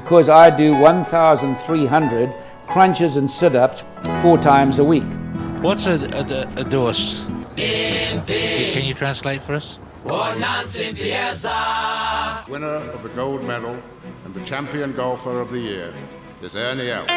because I do 1,300 crunches and sit-ups 4 times a week. What's a dose? Can you translate for us? Winner of the gold medal and the champion golfer of the year is Ernie Els.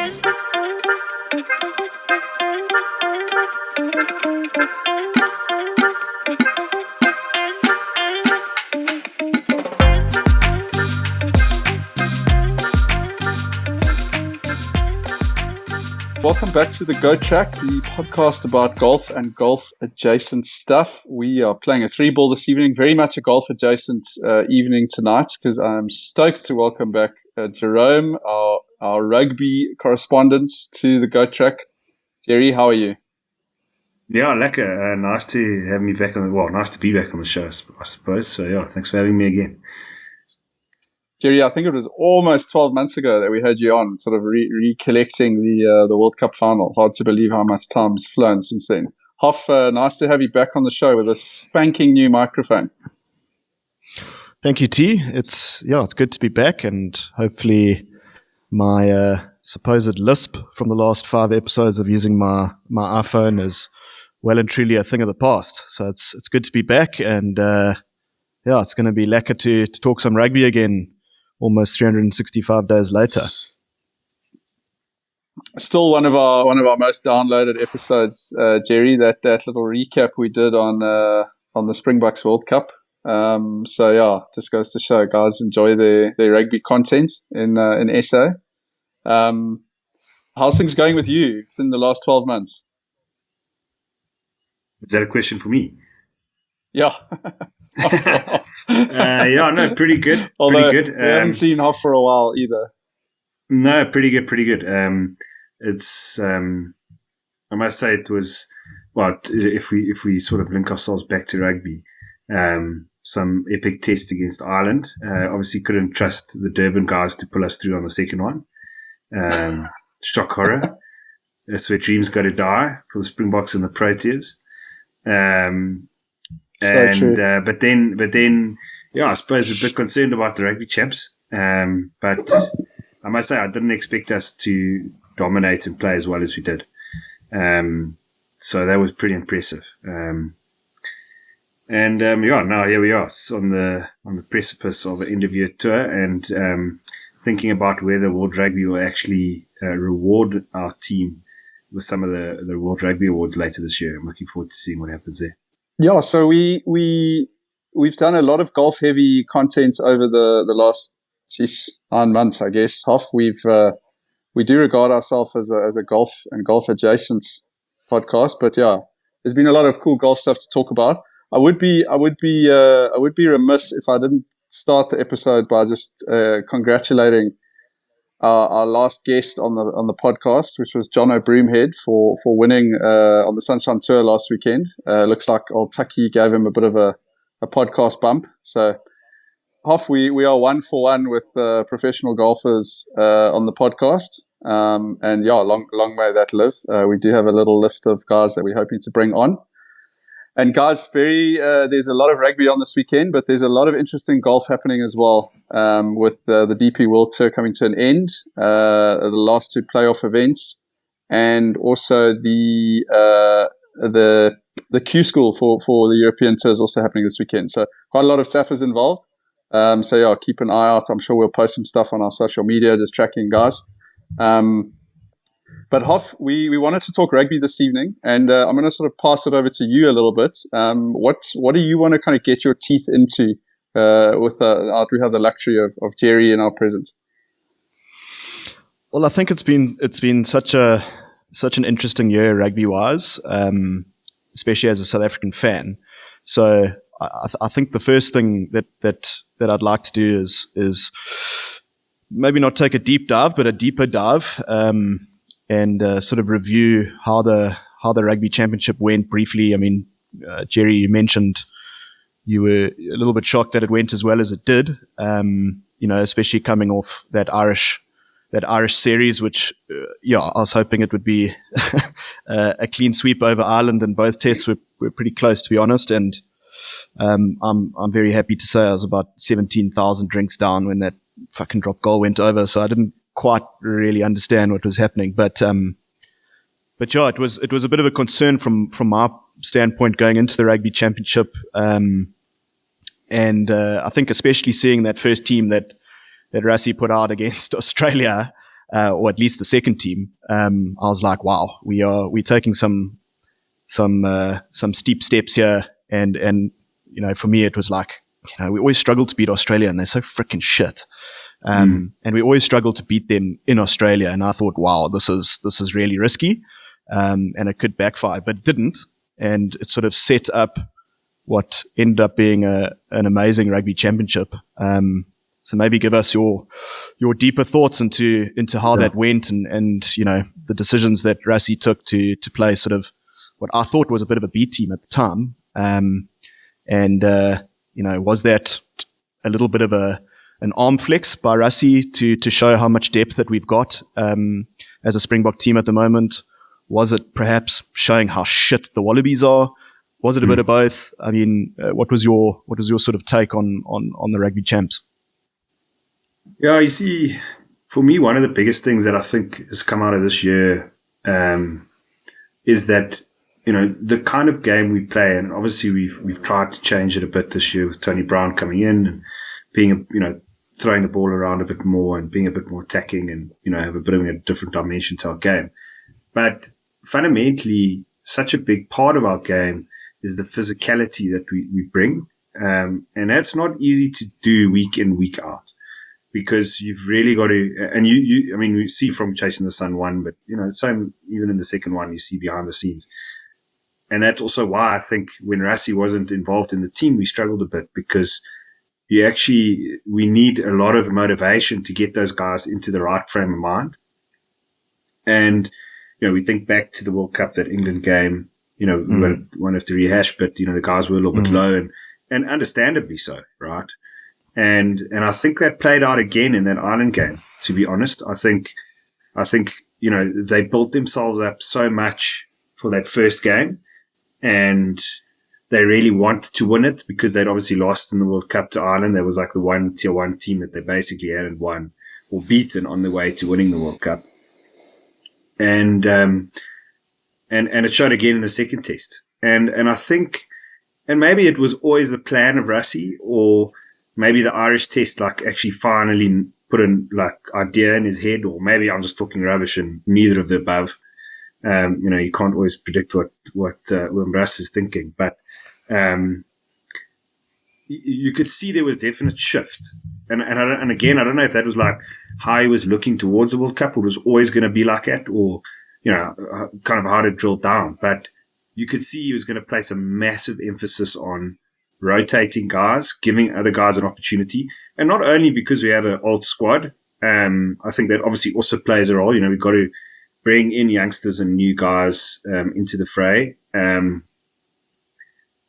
Welcome back to the Go Track, the podcast about golf and golf-adjacent stuff. We are playing a 3-ball this evening, very much a golf-adjacent evening tonight, because I'm stoked to welcome back Jerome, our rugby correspondent, to the Go Track. Jerry, how are you? Yeah, lekker. Nice to have me back nice to be back on the show, I suppose. So yeah, thanks for having me again. Jerry, I think it was almost 12 months ago that we had you on, sort of recollecting the World Cup final. Hard to believe how much time's flown since then. Hoff, nice to have you back on the show with a spanking new microphone. Thank you, T. It's good to be back, and hopefully my supposed lisp from the last 5 episodes of using my iPhone is well and truly a thing of the past. So it's good to be back, and it's going to be lekker to talk some rugby again. Almost 365 days later. Still one of our most downloaded episodes, Jerry. That little recap we did on the Springboks World Cup. Just goes to show guys enjoy their rugby content in SA. How's things going with you in the last 12 months? Is that a question for me? Yeah. Pretty good. Although pretty good. We haven't seen Hoff for a while either. No, pretty good. It's I must say it was if we sort of link ourselves back to rugby, some epic tests against Ireland. Obviously couldn't trust the Durban guys to pull us through on the second one. Shock horror. That's where dreams go to die for the Springboks and the Proteas. True. But then, I suppose a bit concerned about the rugby champs. But I must say I didn't expect us to dominate and play as well as we did. So that was pretty impressive. Now here we are on the precipice of an end of year tour, and thinking about whether World Rugby will actually reward our team with some of the World Rugby Awards later this year. I'm looking forward to seeing what happens there. Yeah, so we've done a lot of golf-heavy content over the last 9 months, I guess. Hoff, we do regard ourselves as a golf and golf-adjacent podcast, but yeah, there's been a lot of cool golf stuff to talk about. I would be remiss if I didn't start the episode by just congratulating our last guest on the podcast, which was Jono Broomhead for winning on the Sunshine Tour last weekend. Looks like old Tucky gave him a bit of a podcast bump. So, Hoff, we are 1 for 1 with professional golfers on the podcast. Long may that live. We do have a little list of guys that we're hoping to bring on. And guys, there's a lot of rugby on this weekend, but there's a lot of interesting golf happening as well. With the DP World Tour coming to an end, the last 2 playoff events, and also the Q School for the European Tour is also happening this weekend. So quite a lot of Saffers involved. Keep an eye out. I'm sure we'll post some stuff on our social media, just tracking guys. But Hoff, we wanted to talk rugby this evening, and I'm going to sort of pass it over to you a little bit. What do you want to kind of get your teeth into we have the luxury of Jerry in our presence? Well, I think it's been such an interesting year rugby wise, especially as a South African fan. So I think the first thing that I'd like to do is maybe not take a deep dive, but a deeper dive, and sort of review how the rugby championship went briefly. I mean, Jerry, you mentioned you were a little bit shocked that it went as well as it did. Especially coming off that Irish series, which I was hoping it would be a clean sweep over Ireland, and both tests were pretty close, to be honest. And I'm very happy to say I was about 17,000 drinks down when fucking drop goal went over, so I didn't quite really understand what was happening. But yeah, it was a bit of a concern from my standpoint going into the rugby championship. And I think especially seeing that first team that Rassie put out against Australia, or at least the second team, I was like, wow, we're taking some steep steps here. And for me, it was like, we always struggle to beat Australia, and they're so freaking shit. And we always struggle to beat them in Australia. And I thought, wow, this is really risky, and it could backfire, but it didn't. And it sort of set up what ended up being an amazing rugby championship. So maybe give us your deeper thoughts into how that went, and the decisions that Rassie took to play sort of what I thought was a bit of a B team at the time. Was that a little bit of an arm flex by Rassie to show how much depth that we've got as a Springbok team at the moment? Was it perhaps showing how shit the Wallabies are? Was it a bit of both? I mean, what was your sort of take on the rugby champs? Yeah, you see, for me, one of the biggest things that I think has come out of this year is that the kind of game we play, and obviously we've tried to change it a bit this year with Tony Brown coming in and being throwing the ball around a bit more and being a bit more attacking, and have a bit of a different dimension to our game. But fundamentally, such a big part of our game is the physicality that we bring, and that's not easy to do week in, week out, because you've really got to. And I mean, we see from Chasing the Sun 1, but same even in the second one, you see behind the scenes. And that's also why I think when Rassie wasn't involved in the team, we struggled a bit, because we need a lot of motivation to get those guys into the right frame of mind. And, we think back to the World Cup, that England game, we won't have to rehash, but, the guys were a little bit low, and understandably so, right? And I think that played out again in that Ireland game, to be honest. I think, they built themselves up so much for that first game, and they really wanted to win it, because they'd obviously lost in the World Cup to Ireland. There was like the one tier 1 team that they basically hadn't won or beaten on the way to winning the World Cup. And it showed again in the second test. And I think, and maybe it was always the plan of Rassie, or maybe the Irish test, like, actually finally put an idea in his head, or maybe I'm just talking rubbish and neither of the above. You can't always predict what Rassie is thinking, but you could see there was definite shift. And again, I don't know if that was like how he was looking towards the World Cup, or it was always going to be like that, or kind of how to drill down. But you could see he was going to place a massive emphasis on rotating guys, giving other guys an opportunity, and not only because we have an old squad. I think that obviously also plays a role. We've got to bring in youngsters and new guys into the fray, and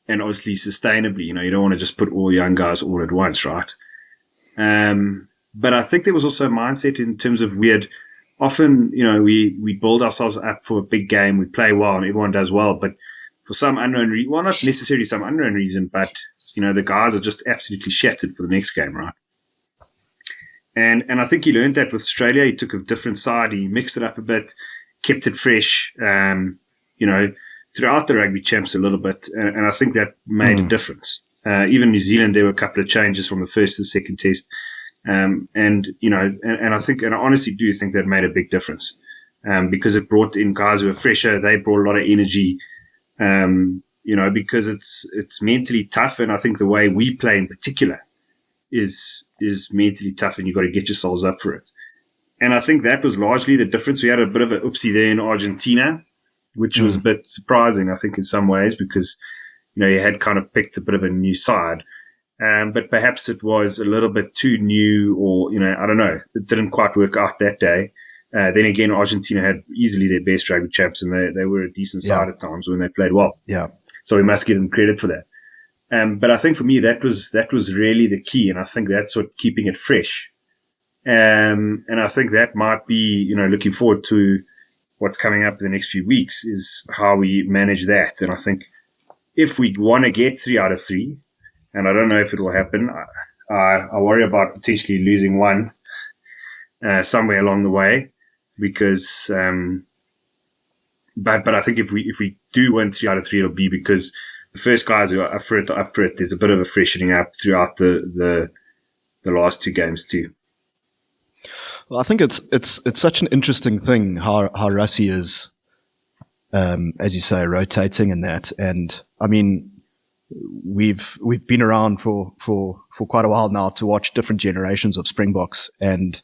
obviously sustainably. You don't want to just put all young guys all at once, right? But I think there was also a mindset in terms of we had often, we build ourselves up for a big game, we play well, and everyone does well, but for some unknown reason, well, not necessarily some unknown reason, but the guys are just absolutely shattered for the next game, right? And I think he learned that with Australia. He took a different side. He mixed it up a bit, kept it fresh, throughout the rugby champs a little bit. And I think that made a difference. Even New Zealand, there were a couple of changes from the first to the second test. And I think, and I honestly do think that made a big difference. Because it brought in guys who were fresher. They brought a lot of energy, because it's mentally tough. And I think the way we play in particular is mentally tough, and you've got to get yourselves up for it. And I think that was largely the difference. We had a bit of an oopsie there in Argentina, which was a bit surprising, I think, in some ways, because, you had kind of picked a bit of a new side. But perhaps it was a little bit too new, or, I don't know. It didn't quite work out that day. Then again, Argentina had easily their best rugby champs, and they were a decent side at times when they played well. Yeah. So we must give them credit for that. But I think for me, that was really the key. And I think that's what keeping it fresh. And I think that might be, looking forward to what's coming up in the next few weeks, is how we manage that. And I think if we want to get 3 out of 3, and I don't know if it will happen, I worry about potentially losing one somewhere along the way, because but I think if we do win 3 out of 3, it'll be because the first guys who are up for it. There's a bit of a freshening up throughout the last 2 games too. Well, I think it's such an interesting thing how Rassie is, as you say, rotating in that. And I mean, we've been around for quite a while now to watch different generations of Springboks, and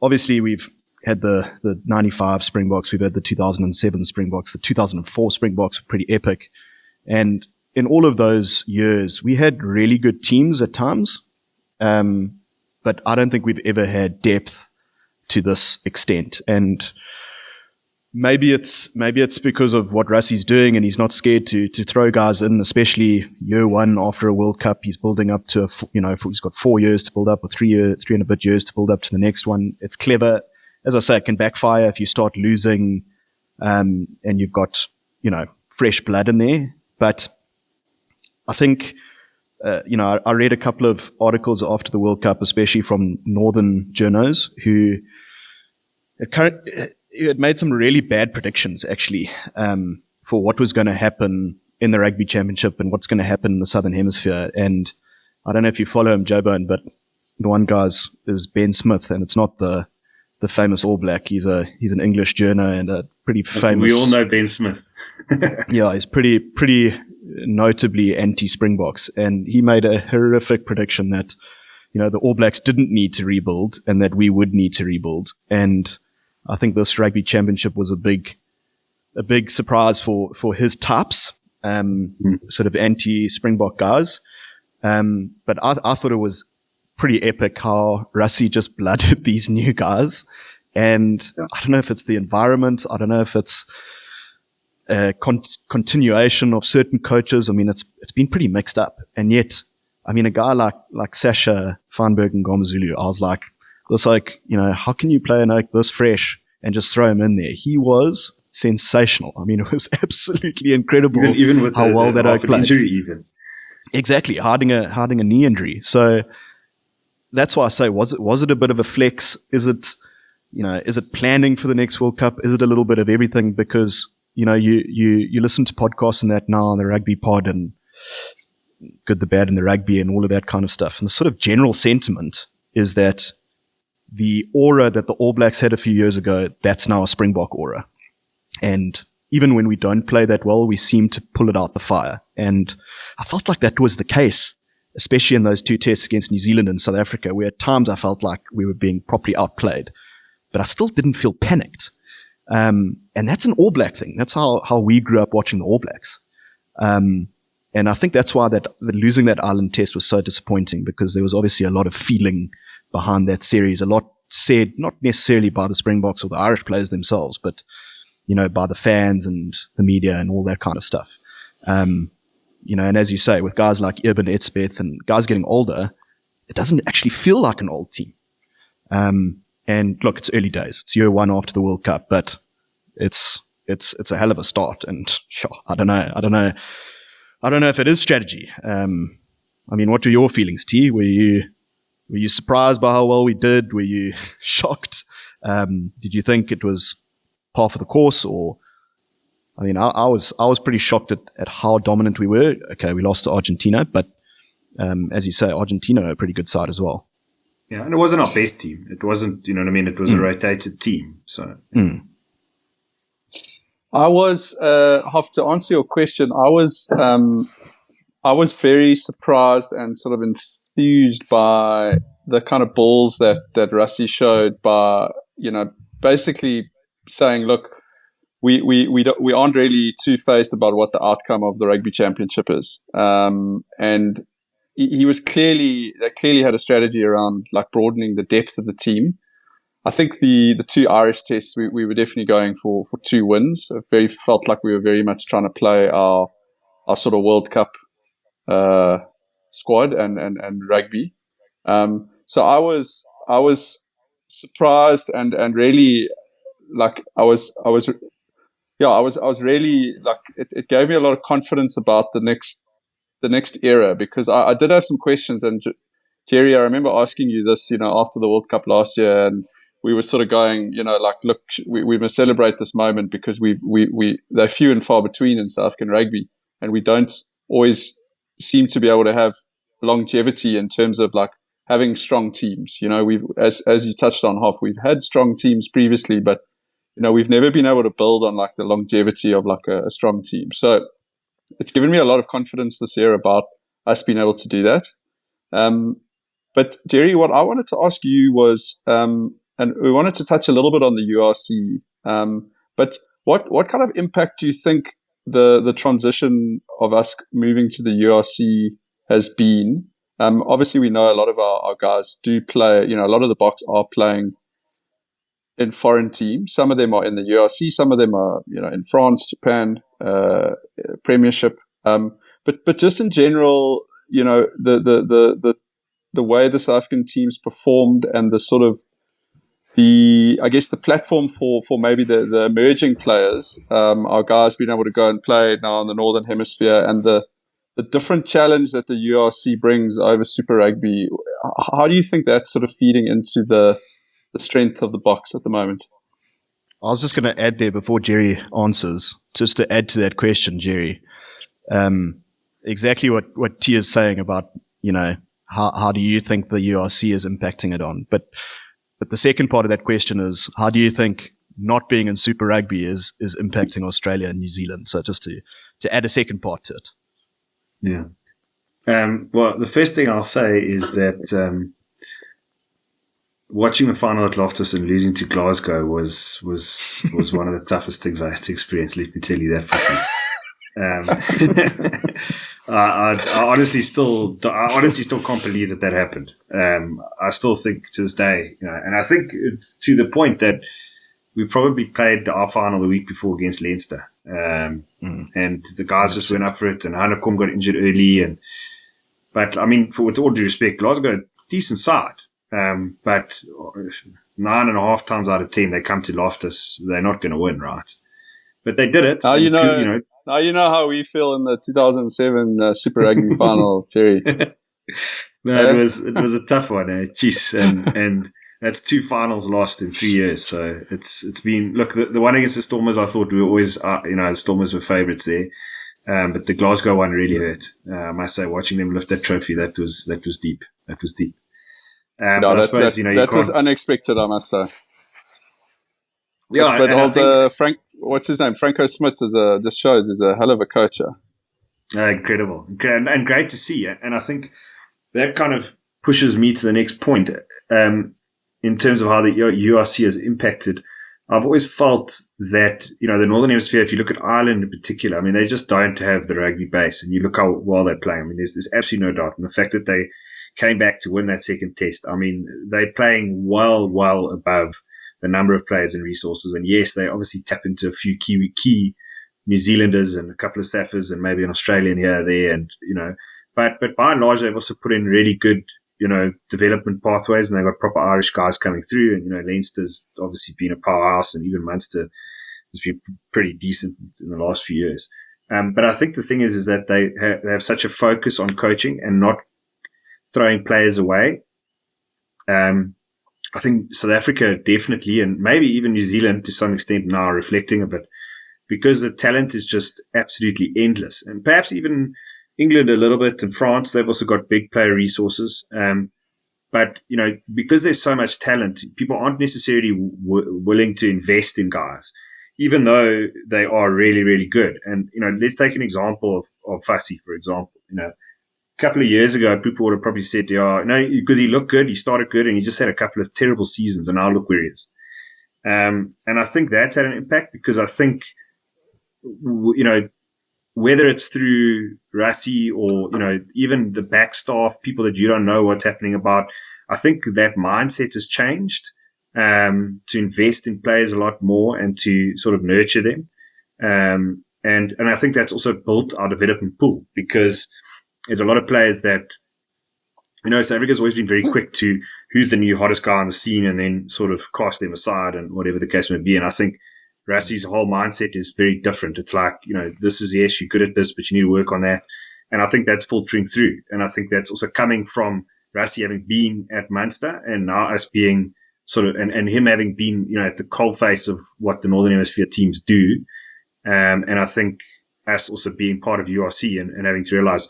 obviously we've had the 95 Springboks, we've had the 2007 Springboks, the 2004 Springboks were pretty epic. And in all of those years, we had really good teams at times, but I don't think we've ever had depth to this extent. And maybe it's because of what Rassie's doing, and he's not scared to throw guys in, especially year one after a World Cup. He's building up to he's got 4 years to build up, or 3 and a bit years to build up to the next one. It's clever. As I say, it can backfire if you start losing, and you've got fresh blood in there. But I think I read a couple of articles after the World Cup, especially from northern journos, who had made some really bad predictions, actually, for what was going to happen in the Rugby Championship and what's going to happen in the Southern Hemisphere. And I don't know if you follow him, Jobone, but the one guy's is Ben Smith, and it's not the famous All Black. He's an English journo and a pretty famous. We all know Ben Smith. Yeah, he's pretty notably anti-Springboks, and he made a horrific prediction that the All Blacks didn't need to rebuild and that we would need to rebuild. And I think this Rugby Championship was a big surprise for his types, sort of anti-Springbok guys. But I thought it was pretty epic how Rassie just blooded these new guys. And I don't know if it's the environment. I don't know if it's a continuation of certain coaches. I mean, it's been pretty mixed up. And yet, I mean, a guy like Sasha Feinberg and Gomazulu, I was like, how can you play an oak this fresh and just throw him in there? He was sensational. I mean, it was absolutely incredible even with how well that oak played. Injury even. Exactly, hiding a knee injury. So that's why I say, was it a bit of a flex? Is it planning for the next World Cup? Is it a little bit of everything? Because you listen to podcasts and that now on the Rugby Pod and Good, the Bad, and the Rugby and all of that kind of stuff. And the sort of general sentiment is that the aura that the All Blacks had a few years ago, that's now a Springbok aura. And even when we don't play that well, we seem to pull it out the fire. And I felt like that was the case, especially in those 2 tests against New Zealand and South Africa, where at times I felt like we were being properly outplayed. But I still didn't feel panicked. And that's an All Black thing. That's how we grew up watching the All Blacks. And I think that's why that losing that Ireland test was so disappointing, because there was obviously a lot of feeling behind that series, a lot said, not necessarily by the Springboks or the Irish players themselves, but, by the fans and the media and all that kind of stuff. And as you say, with guys like Urban Etzebeth and guys getting older, it doesn't actually feel like an old team. And look, it's early days. It's year one after the World Cup, but it's a hell of a start. And sure, I don't know if it is strategy. I mean, what were your feelings, T? Were you surprised by how well we did? Were you shocked? Did you think it was par for the course? Or, I mean, I was pretty shocked at how dominant we were. Okay, we lost to Argentina, but as you say, Argentina are a pretty good side as well. Yeah, and it wasn't our best team. It wasn't, you know what I mean? It was a rotated team. So I was, have to answer your question. I was very surprised and sort of enthused by the kind of balls that Rassie showed by, basically saying, look, we aren't really two-faced about what the outcome of the Rugby Championship is. And they clearly had a strategy around like broadening the depth of the team. I think the 2 Irish tests, we were definitely going for 2 wins. It felt like we were very much trying to play our sort of World Cup squad and rugby. So I was surprised and really like I was really like it gave me a lot of confidence about the next era, because I did have some questions, and Jerry, I remember asking you this, after the World Cup last year, and we were sort of going, like, look, we must celebrate this moment because they're few and far between in South African rugby, and we don't always seem to be able to have longevity in terms of like having strong teams. We've, as you touched on, Hoff, we've had strong teams previously, but we've never been able to build on like the longevity of like a strong team. So it's given me a lot of confidence this year about us being able to do that. But Jerry, what I wanted to ask you was, and we wanted to touch a little bit on the URC, but what kind of impact do you think the transition of us moving to the URC has been? Obviously, we know a lot of our guys do play, a lot of the Boks are playing in foreign teams. Some of them are in the URC, some of them are, in France, Japan, Premiership. But just in general, the way the South African teams performed and the sort of I guess the platform for maybe the emerging players, our guys being able to go and play now in the Northern Hemisphere, and the different challenge that the URC brings over Super Rugby. How do you think that's sort of feeding into the strength of the Boks at the moment? I was just going to add there before Jerry answers, just to add to that question, Jerry. Exactly what Tia's saying about, how do you think the URC is impacting it on? But the second part of that question is, how do you think not being in Super Rugby is impacting Australia and New Zealand? So just to add a second part to it. Yeah. Well, the first thing I'll say is that watching the final at Loftus and losing to Glasgow was one of the toughest things I had to experience. Let me tell you that for free. I honestly still can't believe that happened. I still think to this day, and I think it's to the point that we probably played our final the week before against Leinster. And the guys just went up for it, and Hanekom got injured early. But I mean, with all due respect, Glasgow, decent side. But 9.5 times out of 10, they come to Loftus, they're not going to win, right? But they did it. Now you know how we feel in the 2007 Super Rugby final, Terry. No, it was a tough one, Jeez, and that's 2 finals lost in 3 years. So it's been, look, the one against the Stormers, I thought we were always, the Stormers were favourites there. But the Glasgow one really hurt. I must say, watching them lift that trophy, that was deep. That was deep. That was unexpected, I must say. Yeah, but Frank, what's his name? Franco Smith is a hell of a coacher. Incredible, and great to see. And I think that kind of pushes me to the next point. In terms of how the URC has impacted, I've always felt that, the Northern Hemisphere, if you look at Ireland in particular, I mean, they just don't have the rugby base, and you look how well they're playing. I mean, there's absolutely no doubt. And the fact that they came back to win that second test, I mean, they're playing well above the number of players and resources. And yes, they obviously tap into a few key New Zealanders and a couple of Saffers and maybe an Australian here or there. And, but by and large, they've also put in really good, development pathways, and they've got proper Irish guys coming through. And, Leinster's obviously been a powerhouse, and even Munster has been pretty decent in the last few years. But I think the thing is that they have such a focus on coaching and not throwing players away. I think South Africa definitely, and maybe even New Zealand to some extent now, are reflecting a bit, because the talent is just absolutely endless. And perhaps even England a little bit, and France, they've also got big player resources. But, because there's so much talent, people aren't necessarily willing to invest in guys, even though they are really, really good. And, let's take an example of Fassi, for example. A couple of years ago, people would have probably said, because he looked good, he started good, and he just had a couple of terrible seasons, and now look where he is. And I think that's had an impact, because I think, whether it's through Rassie or, even the back staff, people that you don't know what's happening about, I think that mindset has changed, to invest in players a lot more and to sort of nurture them. And I think that's also built our development pool, because there's a lot of players that, South Africa's always been very quick to who's the new hottest guy on the scene and then sort of cast them aside and whatever the case may be. And I think Rassie's whole mindset is very different. It's like, this is, yes, you're good at this, but you need to work on that. And I think that's filtering through. And I think that's also coming from Rassie having been at Munster and now us being sort of, and him having been, at the coalface of what the Northern Hemisphere teams do. And I think us also being part of URC and having to realize,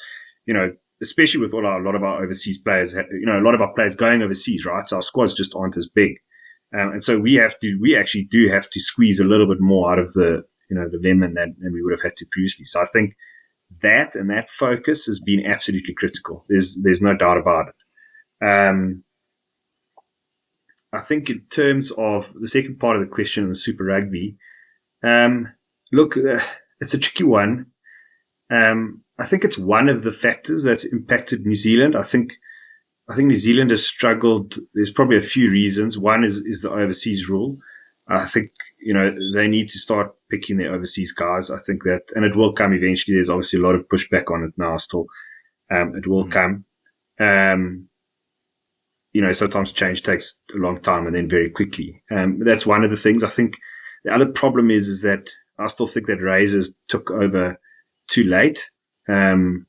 especially with a lot of our overseas players, a lot of our players going overseas, right? So our squads just aren't as big. And so we actually do have to squeeze a little bit more out of the lemon than we would have had to previously. So I think that focus has been absolutely critical. There's no doubt about it. I think in terms of the second part of the question on the Super Rugby, look, it's a tricky one. I think it's one of the factors that's impacted New Zealand. I think New Zealand has struggled. There's probably a few reasons. One is the overseas rule. I think, they need to start picking their overseas guys. I think that, and it will come eventually. There's obviously a lot of pushback on it now still. It will come. Sometimes change takes a long time and then very quickly. That's one of the things. I think the other problem is that I still think that Razors took over too late. And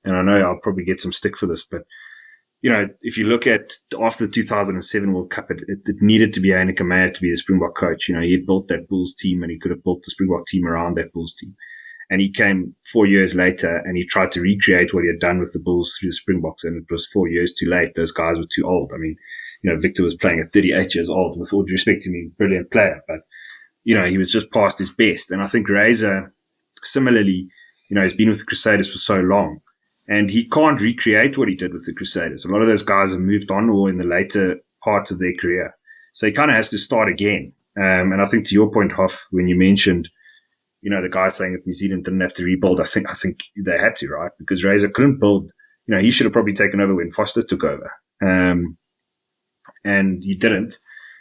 I know I'll probably get some stick for this, but if you look at after the 2007 World Cup, it needed to be Heineke Meyer to be the Springbok coach. He had built that Bulls team and he could have built the Springbok team around that Bulls team. And he came 4 years later and he tried to recreate what he had done with the Bulls through the Springboks, and it was 4 years too late. Those guys were too old. I mean, Victor was playing at 38 years old, with all due respect to me, brilliant player, but he was just past his best. And I think Razor, similarly, he's been with the Crusaders for so long, and he can't recreate what he did with the Crusaders. A lot of those guys have moved on or in the later parts of their career. So he kind of has to start again. And I think to your point, Hoff, when you mentioned, the guy saying that New Zealand didn't have to rebuild, I think they had to, right? Because Razor couldn't build. He should have probably taken over when Foster took over. And he didn't.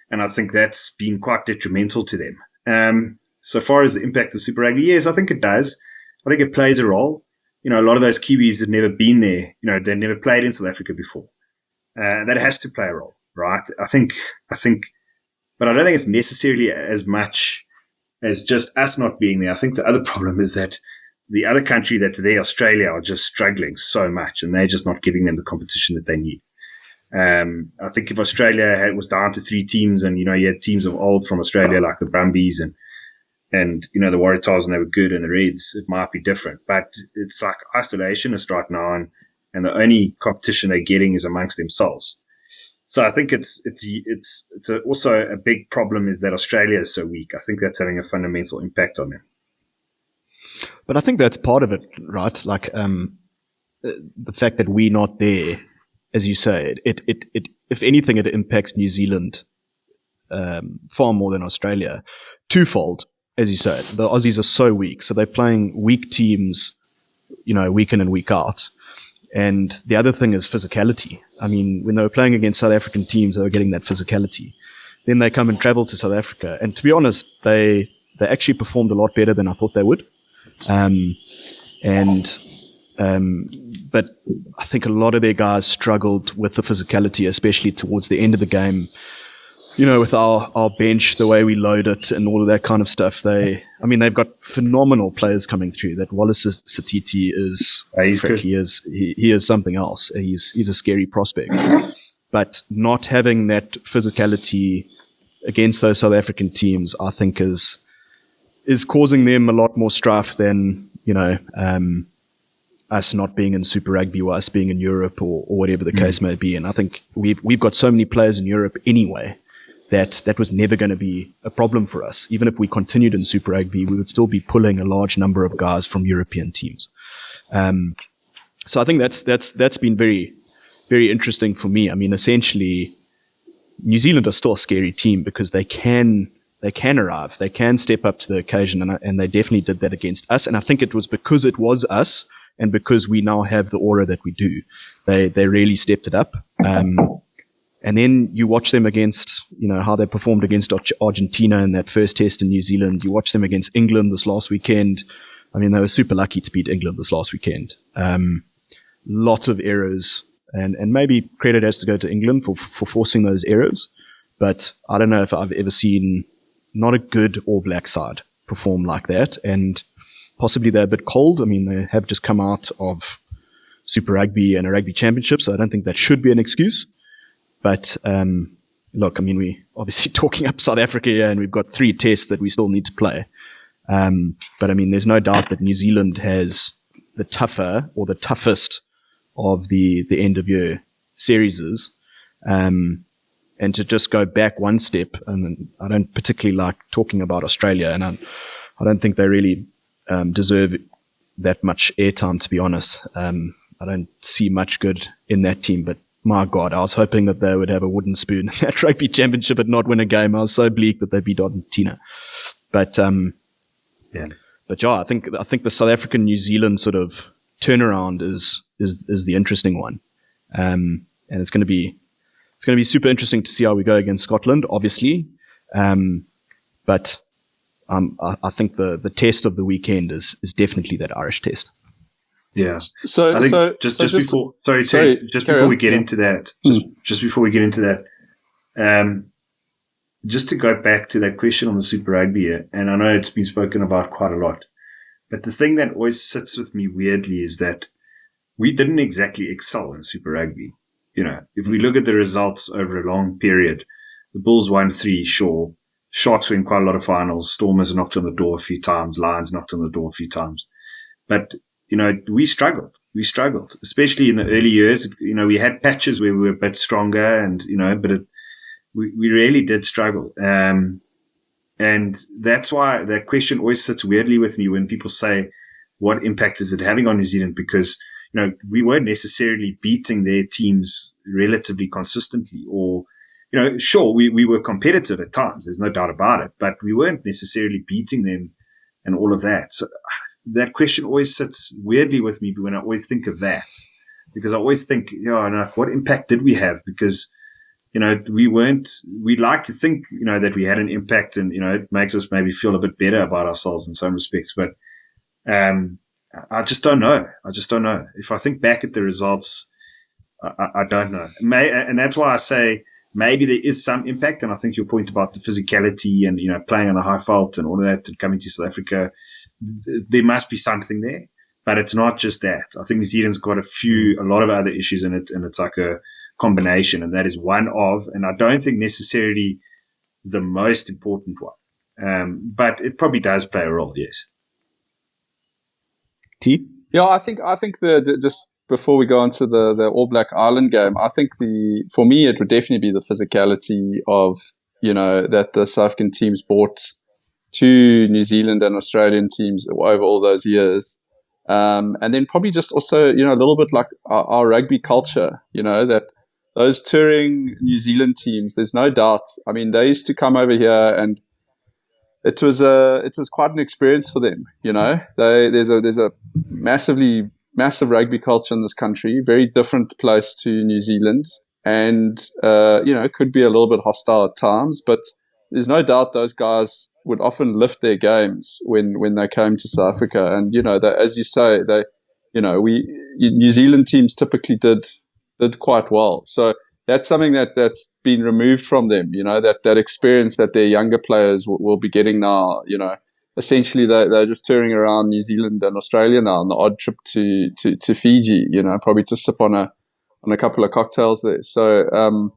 And I think that's been quite detrimental to them. So far as the impact of Super Rugby, yes, I think it does. I think it plays a role. A lot of those Kiwis had never been there. They never played in South Africa before. That has to play a role, right? I think, but I don't think it's necessarily as much as just us not being there. I think the other problem is that the other country that's there, Australia, are just struggling so much, and they're just not giving them the competition that they need. I think if Australia was down to 3 teams, and you had teams of old from Australia like the Brumbies and the Waratahs, and they were good, and the Reds, it might be different. But it's like isolationist right now, and the only competition they're getting is amongst themselves. So I think it's also a big problem is that Australia is so weak. I think that's having a fundamental impact on them. But I think that's part of it, right? Like the fact that we're not there, as you say, it if anything, it impacts New Zealand far more than Australia. Twofold, as you said, the Aussies are so weak, so they're playing weak teams, week in and week out. And the other thing is physicality. I mean, when they were playing against South African teams, they were getting that physicality. Then they come and travel to South Africa, and to be honest, they actually performed a lot better than I thought they would. But I think a lot of their guys struggled with the physicality, especially towards the end of the game. With our bench, the way we load it and all of that kind of stuff, they've got phenomenal players coming through. That Wallace Satiti is, he is something else. He's a scary prospect. But not having that physicality against those South African teams, I think is causing them a lot more strife than, us not being in Super Rugby or us being in Europe or whatever the case may be. And I think we've got so many players in Europe anyway, that was never going to be a problem for us. Even if we continued in Super Rugby, we would still be pulling a large number of guys from European teams. So I think that's been very, very interesting for me. I mean, essentially, New Zealand are still a scary team because they can arrive, they can step up to the occasion, and they definitely did that against us. And I think it was because it was us, and because we now have the aura that we do, they really stepped it up. And then you watch them against, how they performed against Argentina in that first test in New Zealand. You watch them against England this last weekend. I mean, they were super lucky to beat England this last weekend. Lots of errors, and maybe credit has to go to England for forcing those errors. But I don't know if I've ever seen not a good All Black side perform like that. And possibly they're a bit cold. I mean, they have just come out of Super Rugby and a rugby championship, so I don't think that should be an excuse. But look, I mean, we obviously talking up South Africa here, and we've got 3 tests that we still need to play. But I mean, there's no doubt that New Zealand has the tougher or the toughest of the end of year series. And to just go back one step, and I don't particularly like talking about Australia, and I don't think they really deserve that much airtime, to be honest. I don't see much good in that team, but my God, I was hoping that they would have a wooden spoon in that rugby championship and not win a game. I was so bleak that they beat Argentina. But yeah, I think the South African New Zealand sort of turnaround is the interesting one, and it's going to be super interesting to see how we go against Scotland, obviously. But I think the test of the weekend is definitely that Irish test. Yeah. So I think just before we get into that, just to go back to that question on the Super Rugby, and I know it's been spoken about quite a lot, but the thing that always sits with me weirdly is that we didn't exactly excel in Super Rugby. You know, if we look at the results over a long period, the Bulls won 3, sure. Sharks were in quite a lot of finals. Stormers knocked on the door a few times. Lions knocked on the door a few times. But, you know, we struggled. Especially in the early years. You know, we had patches where we were a bit stronger and, you know, but we really did struggle. And that's why that question always sits weirdly with me when people say, what impact is it having on New Zealand? Because, you know, we weren't necessarily beating their teams relatively consistently, or, you know, sure, we were competitive at times. There's no doubt about it, but we weren't necessarily beating them and all of that. So that question always sits weirdly with me when I always think of that, because I always think, you know, what impact did we have? Because, you know, we'd like to think, you know, that we had an impact, and, you know, it makes us maybe feel a bit better about ourselves in some respects, but, I just don't know. If I think back at the results, I don't know. And that's why I say maybe there is some impact. And I think your point about the physicality and, you know, playing on a high fault and all of that and coming to South Africa, there must be something there. But it's not just that. I think New Zealand's got a lot of other issues in it, and it's like a combination. And that is one of, and I don't think necessarily the most important one. But it probably does play a role, yes. T? Yeah, I think just before we go on to the All Black Ireland game, I think for me it would definitely be the physicality of, you know, that the South African teams brought to New Zealand and Australian teams over all those years. And then probably just also, you know, a little bit like our rugby culture, you know, that those touring New Zealand teams, there's no doubt. I mean, they used to come over here, and it was quite an experience for them. You know, there's a massive rugby culture in this country, very different place to New Zealand, and you know, it could be a little bit hostile at times, but there's no doubt those guys would often lift their games when they came to South Africa. And, you know, as you say, New Zealand teams typically did quite well. So that's something that's been removed from them, you know, that experience that their younger players will be getting now. You know, essentially they're just touring around New Zealand and Australia now on the odd trip to Fiji, you know, probably to sip on a couple of cocktails there. So,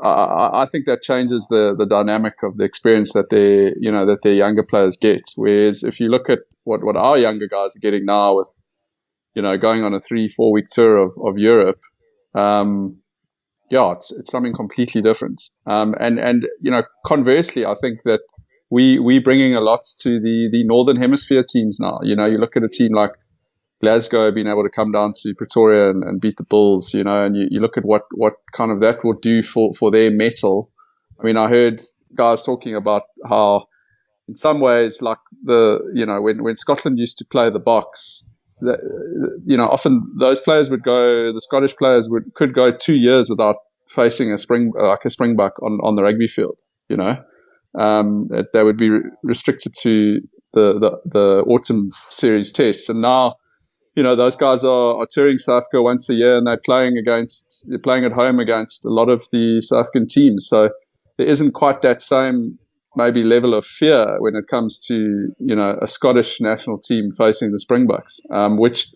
I think that changes the dynamic of the experience that their younger players get. Whereas if you look at what our younger guys are getting now with, you know, going on a 3-4 week tour of Europe, it's something completely different. And you know, conversely, I think that we bringing a lot to the Northern Hemisphere teams now. You know, you look at a team like Glasgow being able to come down to Pretoria and beat the Bulls, you know, and you look at what kind of that will do for their mettle. I mean, I heard guys talking about how in some ways, like when Scotland used to play the Boks, you know, often those players the Scottish players could go 2 years without facing a Springbok on the rugby field, you know. They would be restricted to the autumn series tests. And now, you know, those guys are touring South Africa once a year, and they're playing at home against a lot of the South African teams. So there isn't quite that same maybe level of fear when it comes to, you know, a Scottish national team facing the Springboks, which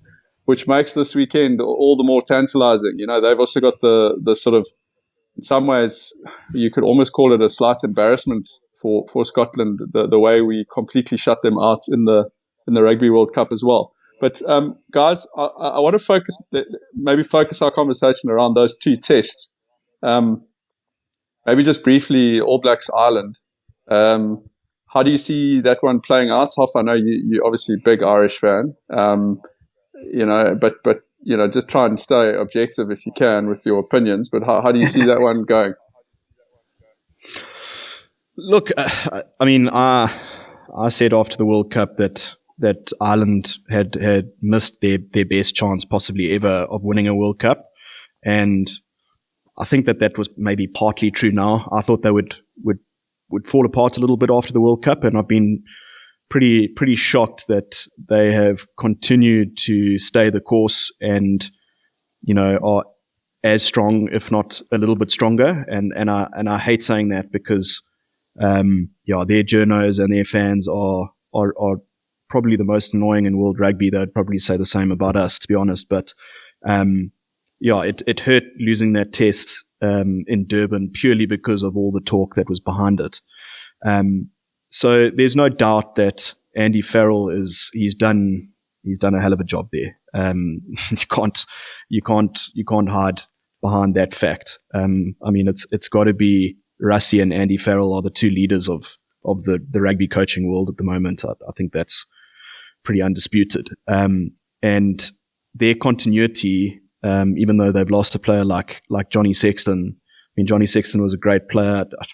which makes this weekend all the more tantalizing. They've also got the sort of, in some ways, you could almost call it a slight embarrassment for Scotland, the way we completely shut them out in the Rugby World Cup as well. But guys, I want to focus our conversation around those two tests. Maybe just briefly, All Blacks Ireland. How do you see that one playing out? Hoff, I know you're obviously a big Irish fan, but just try and stay objective if you can with your opinions. But how do you see that one going? Look, I said after the World Cup that Ireland had missed their best chance possibly ever of winning a World Cup, and I think that was maybe partly true now. I thought they would fall apart a little bit after the World Cup, and I've been pretty shocked that they have continued to stay the course and are as strong, if not a little bit stronger. And I hate saying that because their journos and their fans are probably the most annoying in world rugby. They'd probably say the same about us, to be honest. But it hurt losing that test in Durban purely because of all the talk that was behind it. So there's no doubt that Andy Farrell he's done a hell of a job there. You can't hide behind that fact. It's got to be Rassie and Andy Farrell are the two leaders of the rugby coaching world at the moment. I think that's pretty undisputed. And their continuity, even though they've lost a player like Johnny Sexton. Johnny Sexton was a great player. I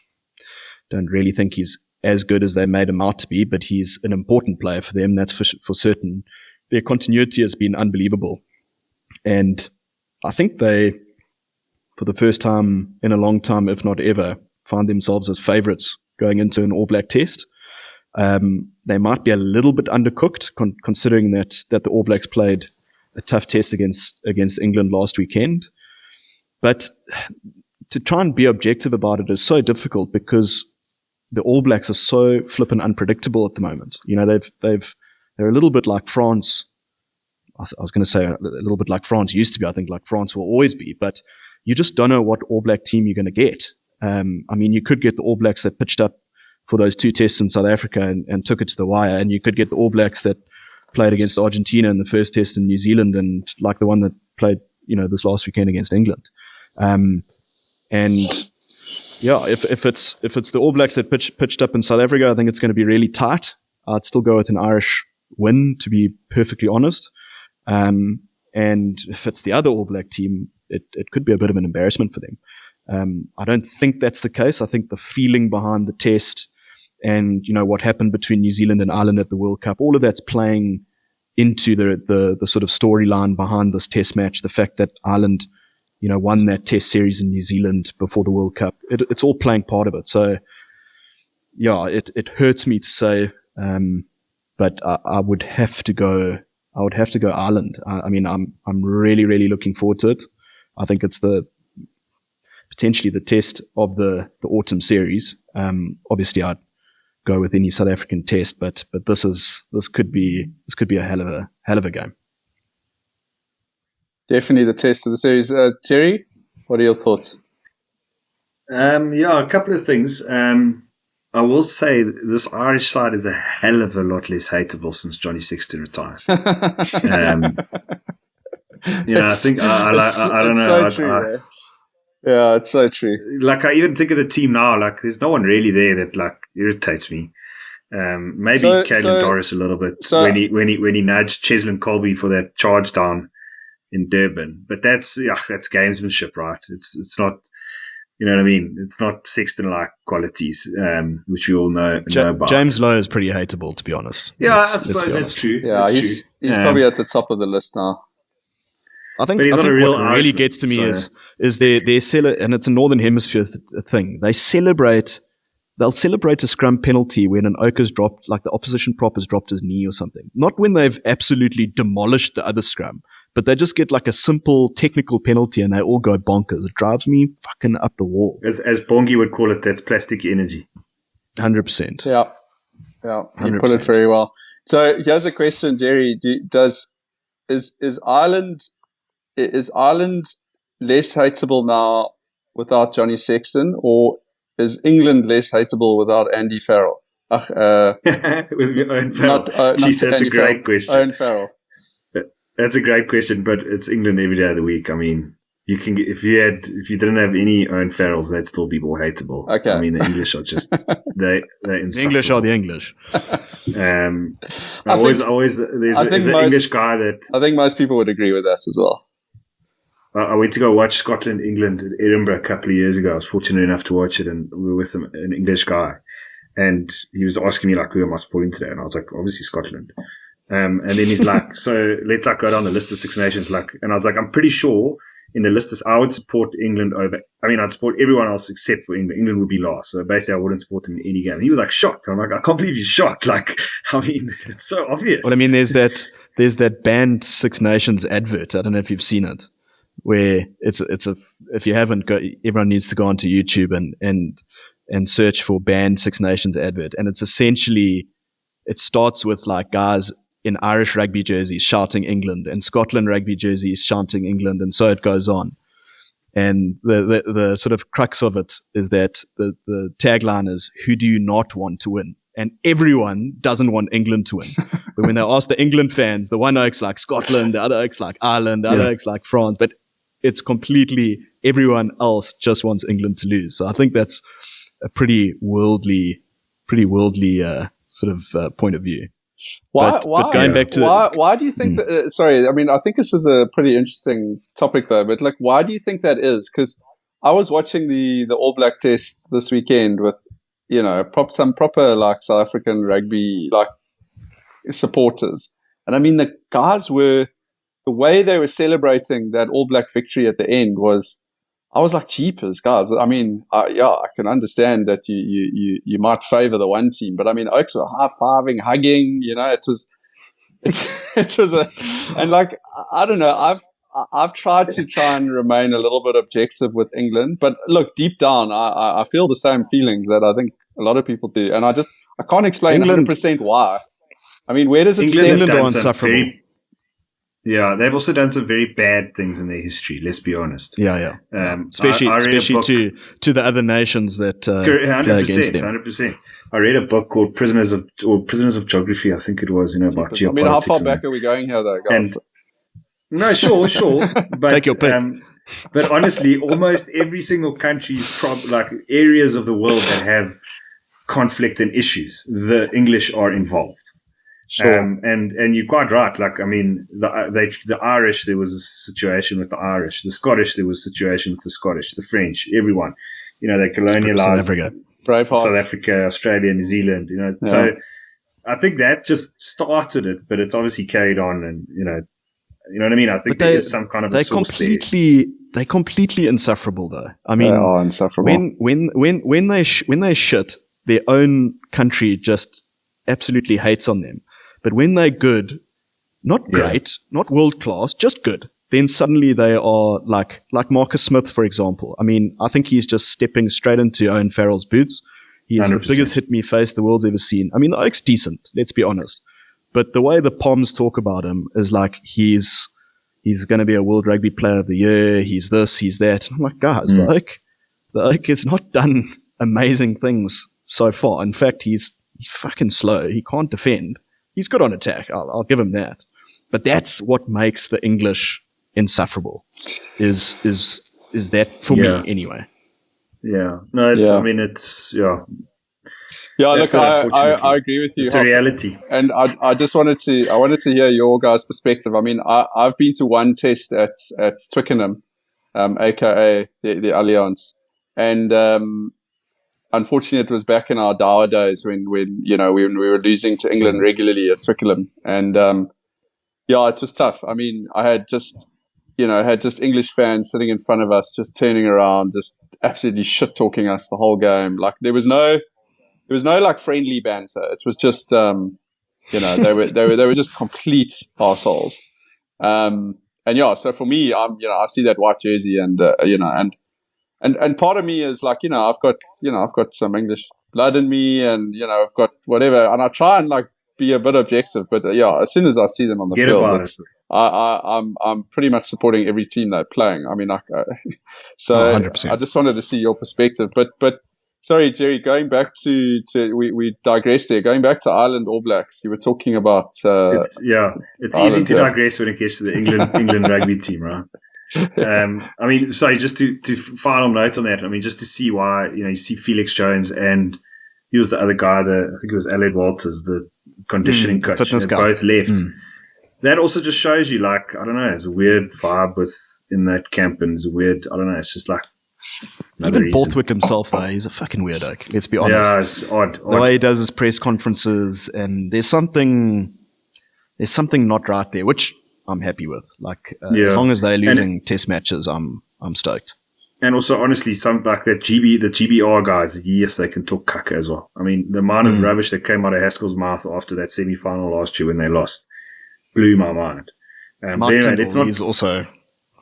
don't really think he's as good as they made him out to be, but he's an important player for them, that's for certain. Their continuity has been unbelievable. And I think they, for the first time in a long time, if not ever, find themselves as favourites going into an All Black test. They might be a little bit undercooked, considering that the All Blacks played a tough test against England last weekend. But to try and be objective about it is so difficult because the All Blacks are so flippin' unpredictable at the moment. They're a little bit like France. I was going to say a little bit like France used to be. I think like France will always be, but you just don't know what All Black team you're going to get. You could get the All Blacks that pitched up for those two tests in South Africa and took it to the wire, and you could get the All Blacks that played against Argentina in the first test in New Zealand, and like the one that played, this last weekend against England. If it's the All Blacks that pitched up in South Africa, I think it's going to be really tight. I'd still go with an Irish win, to be perfectly honest. And if it's the other All Black team, it could be a bit of an embarrassment for them. I don't think that's the case. I think the feeling behind the test and, what happened between New Zealand and Ireland at the World Cup, all of that's playing into the sort of storyline behind this test match. The fact that Ireland, won that test series in New Zealand before the World Cup. It's all playing part of it. So, it hurts me to say, but I would have to go Ireland. I'm really, really looking forward to it. I think it's potentially the test of the autumn series. Obviously, I'd go with any South African test, but this could be a hell of a game. Definitely the test of the series. Jerry, what are your thoughts? A couple of things. I will say this Irish side is a hell of a lot less hateable since Johnny Sexton retired. I think I don't know. So true, yeah, it's so true. Like, I even think of the team now. Like, there's no one really there that like irritates me. Maybe Caelan Doris a little bit when he nudged Cheslin Colby for that charge down in Durban. But that's gamesmanship, right? It's not. You know what I mean? It's not Sexton-like qualities, which we all know about. James Lowe is pretty hateable, to be honest. Yeah, I suppose that's true. Yeah, he's probably at the top of the list now. I think what really gets to me is their seller, and it's a Northern Hemisphere thing. They'll celebrate a scrum penalty when an Oak has dropped, like the opposition prop has dropped his knee or something. Not when they've absolutely demolished the other scrum, but they just get like a simple technical penalty and they all go bonkers. It drives me fucking up the wall. As Bongi would call it, that's plastic energy. 100%. Yeah, you put it very well. So here's a question, Jerry. Does is Ireland less hateable now without Johnny Sexton, or is England less hateable without Andy Farrell? With Owen Farrell. Not That's Andy a great Farrell, question. Owen Farrell. That's a great question, but it's England every day of the week. I mean, you can if you didn't have any Owen Farrells, they'd still be more hateable. Okay. I mean, the English are just they're The English are the English. Always there's an English guy that I think most people would agree with that as well. I went to go watch Scotland England at Edinburgh a couple of years ago. I was fortunate enough to watch it, and we were with an English guy, and he was asking me like, who am I supporting today? And I was like, obviously Scotland. And then he's like, so let's like go down the list of Six Nations, like, and I was like, I'm pretty sure in the list I would support England over. I mean, I'd support everyone else except for England. England would be last, so basically I wouldn't support them in any game. And he was like shocked. And I'm like, I can't believe you're shocked. Like, I mean, it's so obvious. Well, I mean, there's that banned Six Nations advert. I don't know if you've seen it, where if you haven't, everyone needs to go onto YouTube and search for banned Six Nations advert, and it's essentially, it starts with like guys in Irish rugby jerseys shouting England, and Scotland rugby jerseys shouting England, and so it goes on. And the sort of crux of it is that the tagline is, who do you not want to win? And everyone doesn't want England to win. But when they ask the England fans, the one oak's like Scotland, the other oak's like Ireland, the other oak's like France, but it's completely, everyone else just wants England to lose. So I think that's a pretty worldly sort of point of view. Why going back to why do you think that, sorry, I mean, I think this is a pretty interesting topic though, but like, why do you think that is? Because I was watching the All Black test this weekend with, you know, some proper like South African rugby like supporters, and I mean, the guys were, the way they were celebrating that All Black victory at the end was, I was like, jeepers, guys. I mean, I can understand that you might favor the one team, but I mean, Oaks were high-fiving, hugging, you know, it was and like, I don't know, I've tried and remain a little bit objective with England, but look, deep down, I feel the same feelings that I think a lot of people do, and I can't explain England, 100% why. I mean, where does it stand? England are insufferable. Yeah, they've also done some very bad things in their history. Let's be honest. Yeah. Especially to the other nations that play against them. 100%. I read a book called Prisoners of Geography. I think it was, about geopolitics. I mean, how far back are we going here, though, guys? No, sure. But, take your pick. But honestly, almost every single country's like areas of the world that have conflict and issues, the English are involved. Sure. And you're quite right. Like, I mean, the Irish, there was a situation with the Irish. The Scottish, there was a situation with the Scottish. The French, everyone. They colonialized South Africa, Australia, New Zealand. Yeah. So I think that just started it, but it's obviously carried on. And you know what I mean. I think there is some kind of a source there. They're completely insufferable, though. I mean, they are insufferable. When they shit, their own country just absolutely hates on them. But when they're good, not great, not world class, just good, then suddenly they are like Marcus Smith, for example. I mean, I think he's just stepping straight into Owen Farrell's boots. He is 100%. The biggest hit me face the world's ever seen. I mean, the Oak's decent, let's be honest. But the way the Poms talk about him is like he's going to be a World Rugby Player of the Year. He's this, he's that. And I'm like, guys, the Oak has not done amazing things so far. In fact, he's fucking slow. He can't defend. He's good on attack. I'll give him that. But that's what makes the English insufferable. Is that for me anyway? Yeah. No. I mean, it's Yeah. Look, I agree with you. It's a reality. And I just wanted to hear your guys' perspective. I mean, I've been to one test at Twickenham, aka the Allianz, and unfortunately, it was back in our Dower days when we were losing to England regularly at Twickenham, and it was tough. I mean, I had just English fans sitting in front of us, just turning around, just absolutely shit talking us the whole game. Like there was no like friendly banter. It was just they were just complete arseholes. So for me, I see that white jersey and part of me is like, I've got some English blood in me, and I've got whatever, and I try and like be a bit objective, but as soon as I see them on the field, I'm pretty much supporting every team they're playing. I mean, so 100%. I just wanted to see your perspective. But sorry, Jerry, going back to we digressed there. Going back to Ireland All Blacks, you were talking about. It's Ireland, easy to yeah. digress when it gets to the England rugby team, right? I mean, sorry, just to final note on that. I mean, just to see why, you see Felix Jones and he was the other guy, I think it was Aled Walters, the conditioning coach. fitness They guy. both left. That also just shows you, like, I don't know, it's a weird vibe in that camp, and it's a weird, I don't know, it's just like Even reason. Borthwick himself, though, he's a fucking weirdo. Let's be honest. Yeah, it's odd. The way he does his press conferences, and there's something not right there, which I'm happy with. Like, as long as they're losing test matches, I'm stoked. And also, honestly, some like the GBR guys, yes, they can talk caca as well. I mean, the amount of rubbish that came out of Haskell's mouth after that semi-final last year when they lost blew my mind. Mark anyway, Tindall, he's also...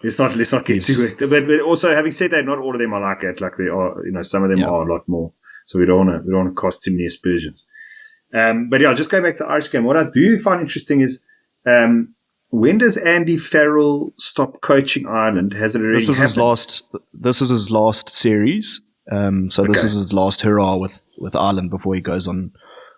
Let's not get too it. But also, having said that, not all of them are like that. Like they are, some of them are a lot more. So we don't want to cast too many aspersions. But yeah, just going back to the Irish game. What I do find interesting is, when does Andy Farrell stop coaching Ireland? Has it already This is happened? This is his last series. So this is his last hurrah with Ireland before he goes on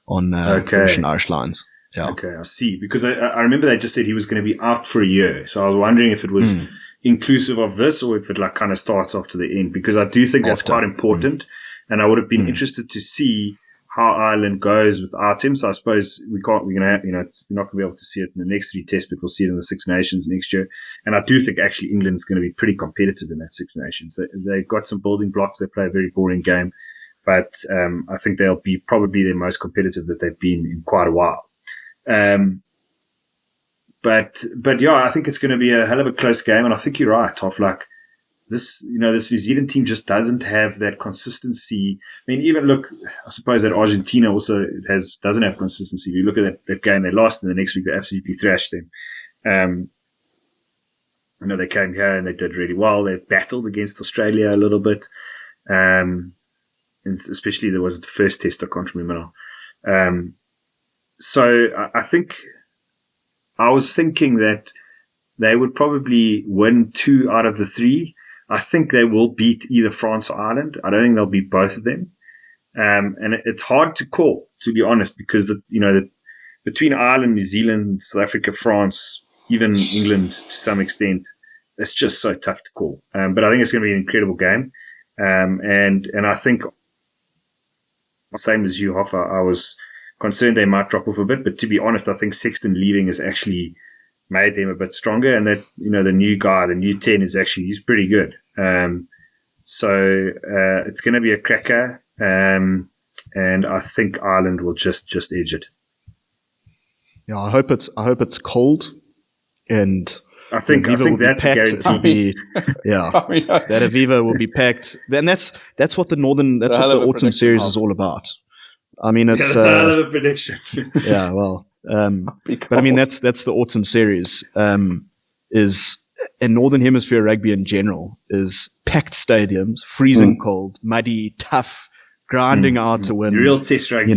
British and Irish lines. Yeah. Okay, I see. Because I remember they just said he was going to be out for a year. So I was wondering if it was inclusive of this or if it like kind of starts off to the end. Because I do think that's quite important. And I would have been interested to see how Ireland goes without him. So I suppose we're not going to be able to see it in the next 3 tests, but we'll see it in the Six Nations next year. And I do think actually England's going to be pretty competitive in that Six Nations. They've got some building blocks. They play a very boring game, but I think they'll be probably the most competitive that they've been in quite a while. But yeah, I think it's going to be a hell of a close game. And I think you're right, Toff. Like this, this New Zealand team just doesn't have that consistency. I mean, even look, I suppose that Argentina also doesn't have consistency. If you look at that game they lost, and the next week they absolutely thrashed them. They came here and they did really well. They battled against Australia a little bit. And especially there was the first test, I can't remember now. So I think I was thinking that they would probably win 2 out of the 3. I think they will beat either France or Ireland. I don't think they'll beat both of them. And it's hard to call, to be honest, because between Ireland, New Zealand, South Africa, France, even England to some extent, it's just so tough to call. But I think it's going to be an incredible game. And I think, same as you, Hoffa, I was concerned they might drop off a bit, but to be honest, I think Sexton leaving has actually made them a bit stronger, and that the new guy, the new 10, he's pretty good. So it's going to be a cracker, and I think Ireland will just edge it. Yeah, I hope it's cold, and I think that's a guarantee. Yeah, that Aviva will be packed. Then that's what the autumn series is all about. I mean, it's a hell of a prediction. Yeah, well, but I mean, that's the autumn series. Is in Northern Hemisphere rugby in general is packed stadiums, freezing cold, muddy, tough, grinding out to win. Real test rugby.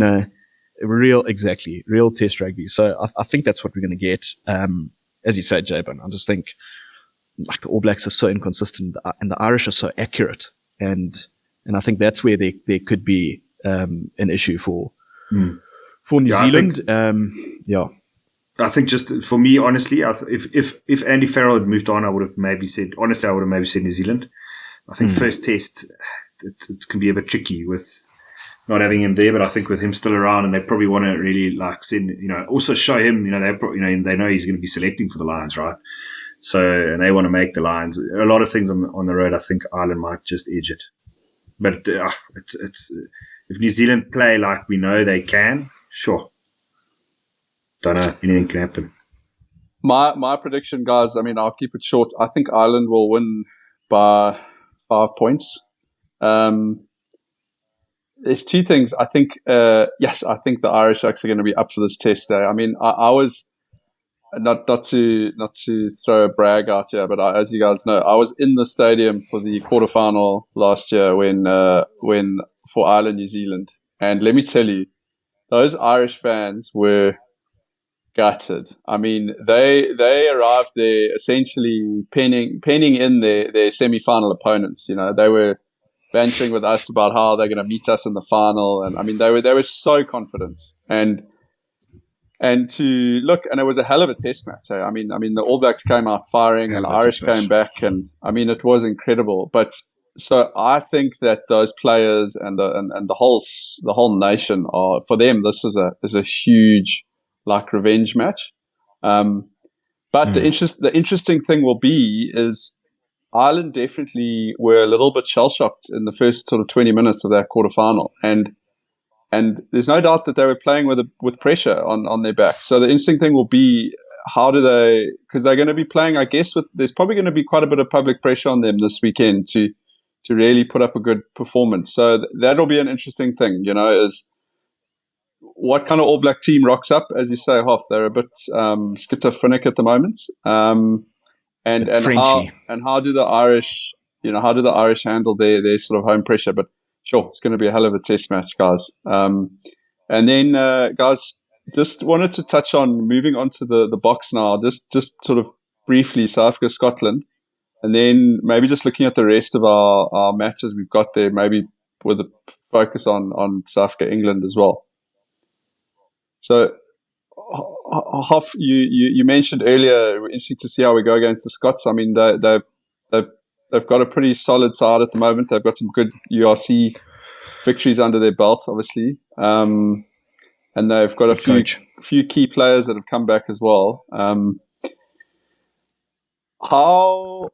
Real test rugby. So I think that's what we're going to get. As you said, Jabon, I just think like the All Blacks are so inconsistent and the Irish are so accurate, and I think that's where there could be an issue for New Zealand. I think just for me, honestly, if Andy Farrell had moved on, I would have maybe said New Zealand. I think first test it can be a bit tricky with not having him there, but I think with him still around, and they probably want to really like send, also show him, they know he's going to be selecting for the Lions, right? So, and they want to make the Lions. A lot of things on the road. I think Ireland might just edge it, but it's if New Zealand play like we know they can, sure. Don't know. Anything can happen. My prediction, guys, I mean, I'll keep it short. I think Ireland will win by 5 points. There's 2 things. I think, yes, I think the Irish are actually going to be up for this test day. I mean, I was not to throw a brag out here, but as you guys know, I was in the stadium for the quarterfinal last year when for Ireland, New Zealand, and let me tell you, those Irish fans were gutted. I mean, they arrived there essentially penning in their semi-final opponents. You know, they were bantering with us about how they're going to meet us in the final, and I mean, they were so confident. And to look, and it was a hell of a test match. I mean, the All Blacks came out firing, and the Irish came back, and I mean, it was incredible. But so I think that those players and the whole nation are, for them, this is a huge like revenge match. But the interesting thing will be is Ireland definitely were a little bit shell shocked in the first sort of 20 minutes of that quarterfinal, and there's no doubt that they were playing with pressure on their back. So the interesting thing will be, how do they, because they're going to be playing, I guess, there's probably going to be quite a bit of public pressure on them this weekend to really put up a good performance. So that'll be an interesting thing, you know, is what kind of All Black team rocks up. As you say, Hoff, they're a bit schizophrenic at the moment. And how do the Irish, you know, how do the Irish handle their sort of home pressure? But sure, it's going to be a hell of a test match, guys. And then, guys, just wanted to touch on moving on to the Boks now, just sort of briefly, South Africa, Scotland, and then maybe just looking at the rest of our matches we've got there, maybe with a focus on South Africa, England as well. So, Hoff, you mentioned earlier, interesting to see how we go against the Scots. I mean, they've got a pretty solid side at the moment. They've got some good URC victories under their belt, obviously. And they've got a few key players that have come back as well. How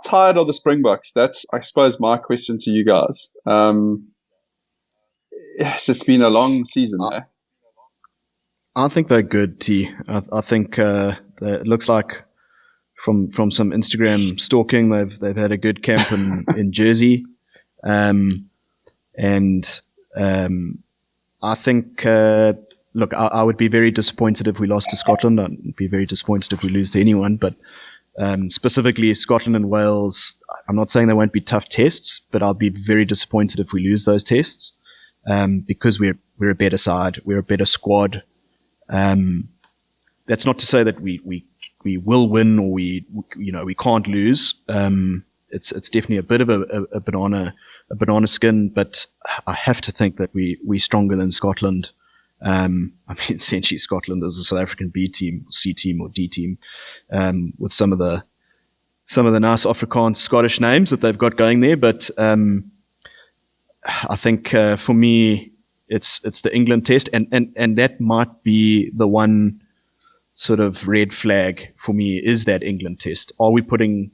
tired are the Springboks? That's, I suppose, my question to you guys. It's just been a long season, eh? I think they're good, T. I think it looks like from some Instagram stalking, they've had a good camp in Jersey, and I think look, I would be very disappointed if we lost to Scotland. I'd be very disappointed if we lose to anyone, but specifically Scotland and Wales, I'm not saying they won't be tough tests, but I'll be very disappointed if we lose those tests, because we're a better side, we're a better squad. That's not to say that we will win or we can't lose. It's definitely a bit of a banana skin, but I have to think that we're stronger than Scotland. I mean, essentially Scotland is a South African B team, C team or D team, with some of the nice Afrikaans Scottish names that they've got going there. But I think for me, it's the England test, and that might be the one sort of red flag for me, is that England test. Are we putting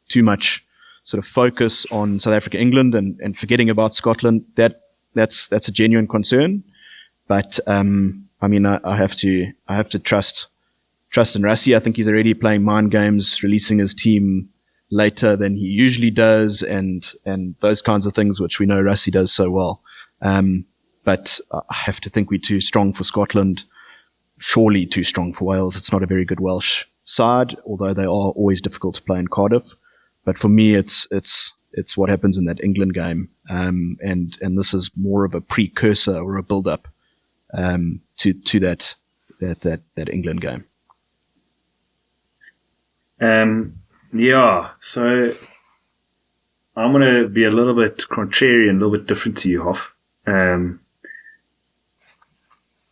too much sort of focus on South Africa, England, and forgetting about Scotland? That's a genuine concern. But I mean, I have to trust in Rassie. I think he's already playing mind games, releasing his team later than he usually does, and those kinds of things, which we know Rassie does so well. But I have to think we're too strong for Scotland, surely too strong for Wales. It's not a very good Welsh side, although they are always difficult to play in Cardiff. But for me, it's what happens in that England game, and this is more of a precursor or a build-up to that England game. Yeah, so I'm going to be a little bit contrarian, a little bit different to you, Hoff.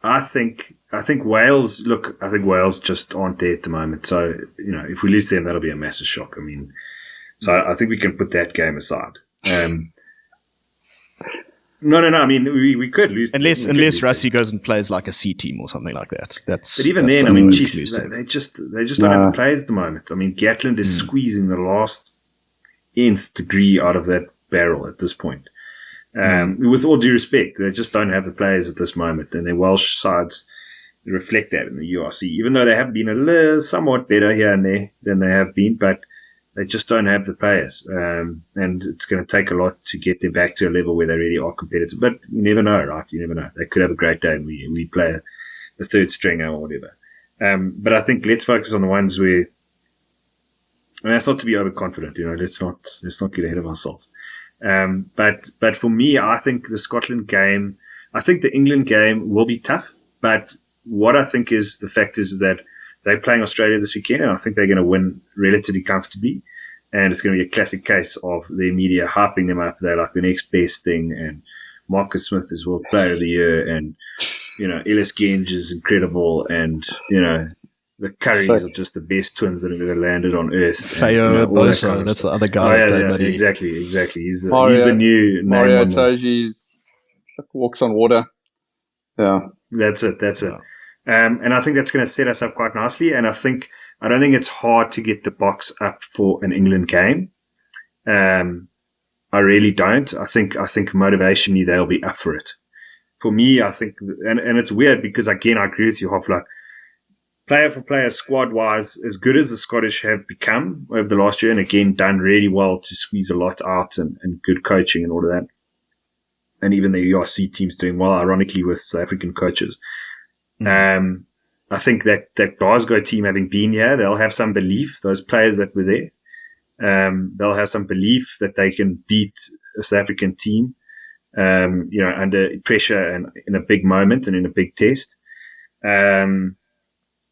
I think Wales, I think Wales just aren't there at the moment. So, you know, if we lose them, that'll be a massive shock. I mean, so I think we can put that game aside. No. I mean, we could lose. Unless Rassie goes and plays like a C team or something like that. But even then, I mean, geez, they just don't have the players at the moment. I mean, Gatland is squeezing the last nth degree out of that barrel at this point. With all due respect, they just don't have the players at this moment, and their Welsh sides reflect that in the URC. Even though they have been somewhat better here and there than they have been, but they just don't have the players, and it's going to take a lot to get them back to a level where they really are competitive. But you never know, right? You never know. They could have a great day and we play a third stringer or whatever. But I think let's focus on the ones where, and that's not to be overconfident, you know. Let's not get ahead of ourselves. But for me, I think the Scotland game, I think the England game will be tough, but what I think is the fact is that they're playing Australia this weekend, and I think they're going to win relatively comfortably. And it's going to be a classic case of the media hyping them up. They're like the next best thing, and Marcus Smith is World Player of the Year, and Ellis Genge is incredible, and the Currys are just the best twins that have ever landed on Earth. Fayo Bosa, that's the other guy. Exactly. He's the new Mario name. Toji's walks on water. Yeah, that's it. And I think that's going to set us up quite nicely. And I don't think it's hard to get the Boks up for an England game. I really don't. I think motivationally they'll be up for it. For me, I think, and it's weird because again I agree with you, Hoff. Like, player for player, squad wise, as good as the Scottish have become over the last year, and again done really well to squeeze a lot out and good coaching and all of that. And even the URC team's doing well, ironically, with South African coaches. I think that Glasgow team, having been here, they'll have some belief, those players that were there, they'll have some belief that they can beat a South African team, under pressure and in a big moment and in a big test.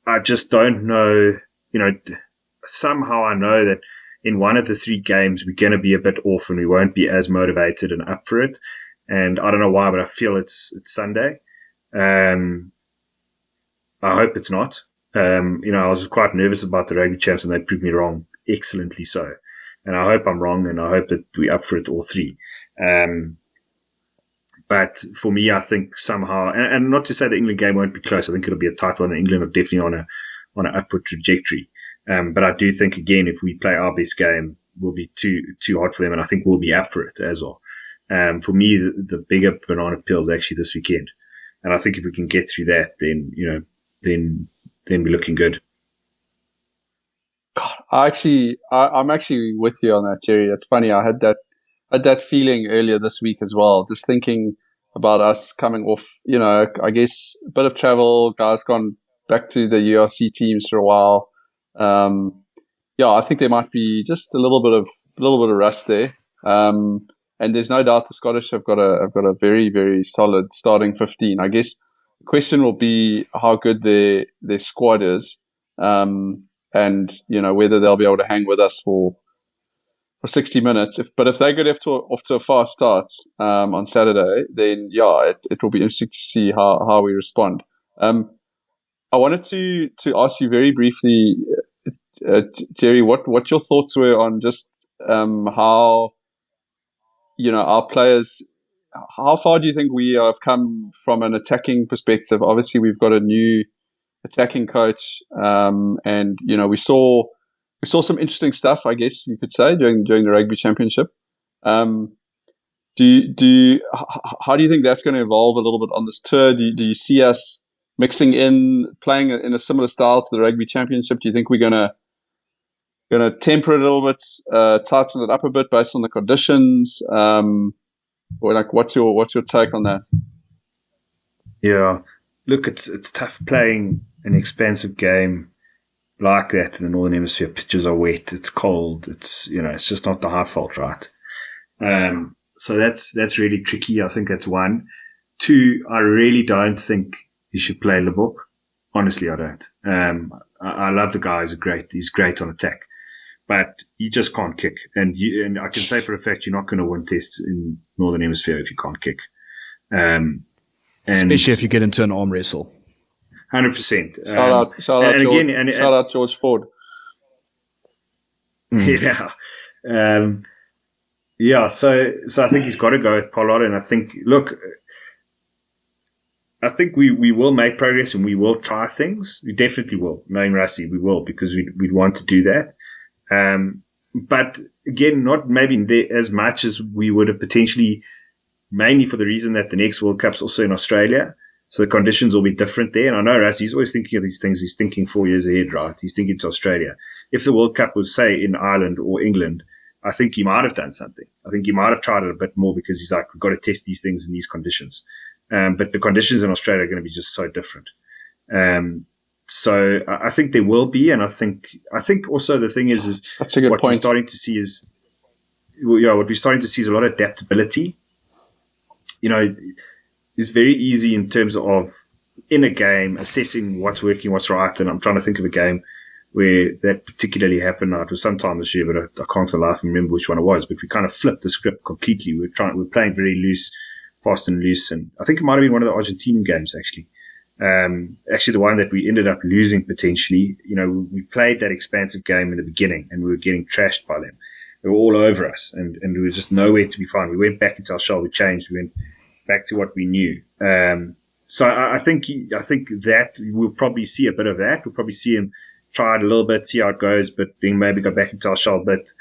I just don't know, somehow I know that in one of the three games we're going to be a bit off and we won't be as motivated and up for it. And I don't know why, but I feel it's Sunday. I hope it's not. I was quite nervous about the rugby champs and they proved me wrong, excellently so. And I hope I'm wrong, and I hope that we're up for it all three. But for me, I think somehow, and not to say the England game won't be close, I think it'll be a tight one. England are definitely on an upward trajectory. But I do think, again, if we play our best game, we'll be too hard for them, and I think we'll be up for it as well. For me, the bigger banana peel is actually this weekend. And I think if we can get through that, then, then we're looking good. God, I'm actually with you on that, Jerry. It's funny. I had that feeling earlier this week as well, just thinking about us coming off, I guess a bit of travel, guys gone back to the URC teams for a while. I think there might be just a little bit of rust there. And there's no doubt the Scottish have got a very, very solid starting 15. I guess the question will be how good their squad is, and whether they'll be able to hang with us for 60 minutes. If they get off to a fast start on Saturday, then it will be interesting to see how we respond. I wanted to ask you very briefly, Jerry, what your thoughts were on just how our players. How far do you think we have come from an attacking perspective? Obviously, we've got a new attacking coach, and we saw some interesting stuff, I guess you could say, during the rugby championship. How do you think that's going to evolve a little bit on this tour? Do you see us mixing in, playing in a similar style to the rugby championship? Do you think we're going to temper it a little bit, tighten it up a bit based on the conditions? Or what's your take on that? Yeah, look, it's tough playing an expensive game like that in the Northern Hemisphere. Pitches are wet, it's cold, it's just not the high fault, right? So that's really tricky. I think that's one. Two, I really don't think you should play Lebok. Honestly, I don't. I love the guy. He's great on attack, but you just can't kick. And I can say for a fact you're not going to win tests in Northern Hemisphere if you can't kick. Especially if you get into an arm wrestle. 100%. Shout out George Ford. Yeah. So I think he's got to go with Pollard. And I think we will make progress and we will try things. We definitely will. Knowing Rassie, we will, because we'd want to do that. But again, not maybe as much as we would have potentially, mainly for the reason that the next World Cup's also in Australia. So the conditions will be different there. And I know Rassie's always thinking of these things. He's thinking 4 years ahead, right? He's thinking to Australia. If the World Cup was, say, in Ireland or England, I think he might have done something. I think he might have tried it a bit more because he's like, we've got to test these things in these conditions. But the conditions in Australia are going to be just so different. So I think there will be, and I think also the thing is that's a good what point. We're starting to see is a lot of adaptability. It's very easy in terms of in a game, assessing what's working, what's right. And I'm trying to think of a game where that particularly happened. Now, it was sometime this year, but I can't for the life remember which one it was. But we kind of flipped the script completely. We're playing very loose, fast and loose. And I think it might have been one of the Argentinian games, actually. Actually, the one that we ended up losing potentially. We played that expansive game in the beginning, and we were getting trashed by them. They were all over us, and we were just nowhere to be found. We went back into our shell. We changed. We went back to what we knew. So I think that we'll probably see a bit of that. We'll probably see him try it a little bit, see how it goes, but then maybe go back into our shell a bit.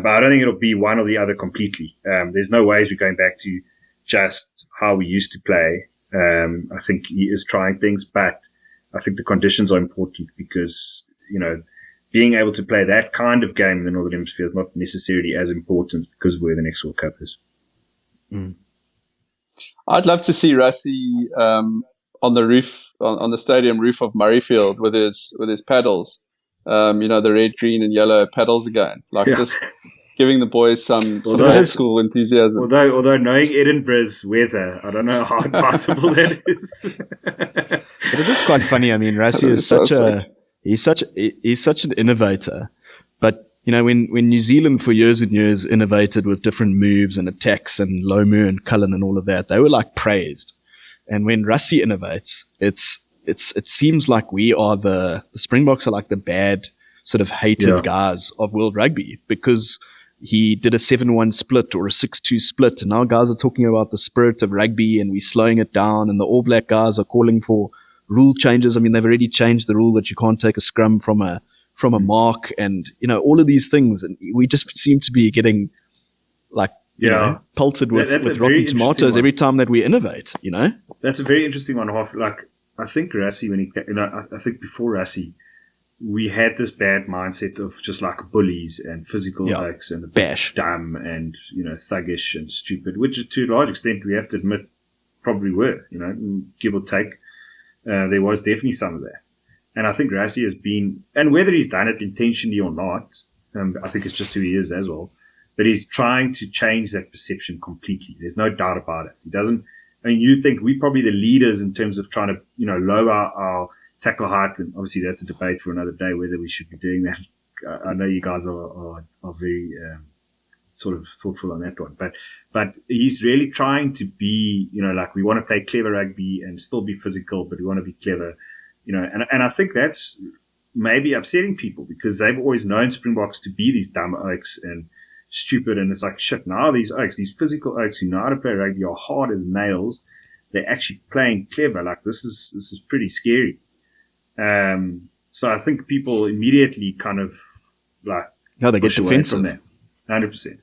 But I don't think it'll be one or the other completely. There's no ways we're going back to just how we used to play. I think he is trying things, but I think the conditions are important because, being able to play that kind of game in the Northern Hemisphere is not necessarily as important because of where the next World Cup is. Mm. I'd love to see Rassie on the roof, on the stadium roof of Murrayfield with his paddles. The red, green, and yellow paddles again. Just giving the boys some old school enthusiasm. Although knowing Edinburgh's weather, I don't know how possible that is. But it is quite funny. I mean, Rassie is he's such an innovator. But when New Zealand for years and years innovated with different moves and attacks and Lomu and Cullen and all of that, they were praised. And when Rassie innovates, it seems like we are the Springboks are the bad sort of hated guys of world rugby because he did a 7-1 split or a 6-2 split. And now guys are talking about the spirit of rugby and we're slowing it down. And the All Black guys are calling for rule changes. I mean, they've already changed the rule that you can't take a scrum from a mark and, all of these things. And we just seem to be getting pelted with rotten tomatoes every time that we innovate, That's a very interesting one. I think Rassie, when I think before Rassie, we had this bad mindset of just bullies and physical oaks and bash, dumb and, thuggish and stupid, which to a large extent we have to admit probably were, give or take. There was definitely some of that. And I think Rassie has been, and whether he's done it intentionally or not, I think it's just who he is as well, but he's trying to change that perception completely. There's no doubt about it. He doesn't, you think we're probably the leaders in terms of trying to, lower our tackle height. And obviously that's a debate for another day, whether we should be doing that. I know you guys are very, sort of thoughtful on that one, but he's really trying to be, we want to play clever rugby and still be physical, but we want to be clever. And I think that's maybe upsetting people because they've always known Springboks to be these dumb oaks and stupid. And it's shit, now these oaks, these physical oaks who know how to play rugby are hard as nails. They're actually playing clever. This is pretty scary. So I think people immediately kind of they get defensive. 100%.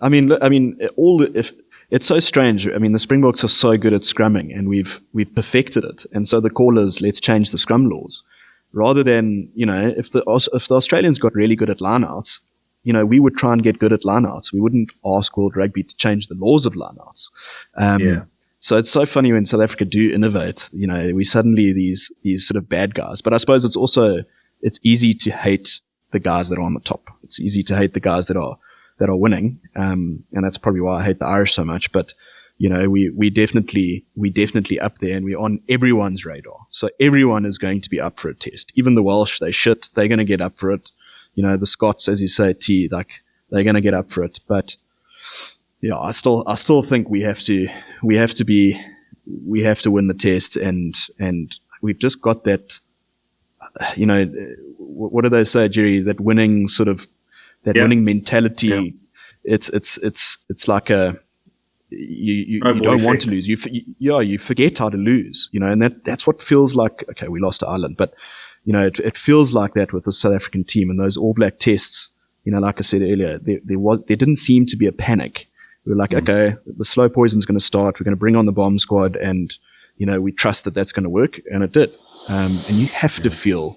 I mean, if it's so strange. I mean, the Springboks are so good at scrumming, and we've perfected it. And so the call is, let's change the scrum laws, rather than if the Australians got really good at lineouts, we would try and get good at lineouts. We wouldn't ask World Rugby to change the laws of lineouts. So it's so funny when South Africa do innovate. We suddenly these sort of bad guys. But I suppose it's easy to hate the guys that are on the top. It's easy to hate the guys that are winning, and that's probably why I hate the Irish so much. But we definitely up there, and we're on everyone's radar. So everyone is going to be up for a test. Even the Welsh, they're going to get up for it. The Scots, as you say, they're going to get up for it. But yeah, I still think we have to win the test, and we've just got that. What do they say, Jerry? That winning sort of. That winning mentality, it's like you don't want to lose. You forget how to lose, and that's what feels like. Okay, we lost to Ireland, but it feels like that with the South African team and those All Black tests. Like I said earlier, there didn't seem to be a panic. We were like, okay, the slow poison's going to start. We're going to bring on the bomb squad, and we trust that that's going to work, and it did. And you have to feel,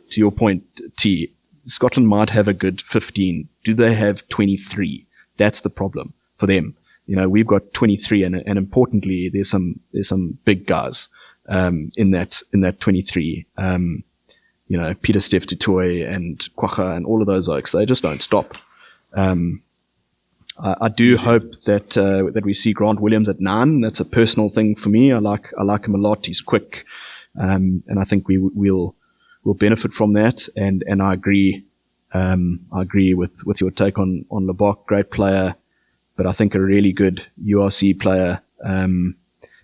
to your point, T. Scotland might have a good 15. Do they have 23? That's the problem for them. We've got 23, and importantly, there's some big guys in that 23. Peter Steph Tutoy and Kwacha and all of those oaks. They just don't stop. I do hope that we see Grant Williams at 9. That's a personal thing for me. I like him a lot. He's quick. and I think we'll benefit from that. And I agree. I agree with your take on Lebok, great player, but I think a really good URC player, and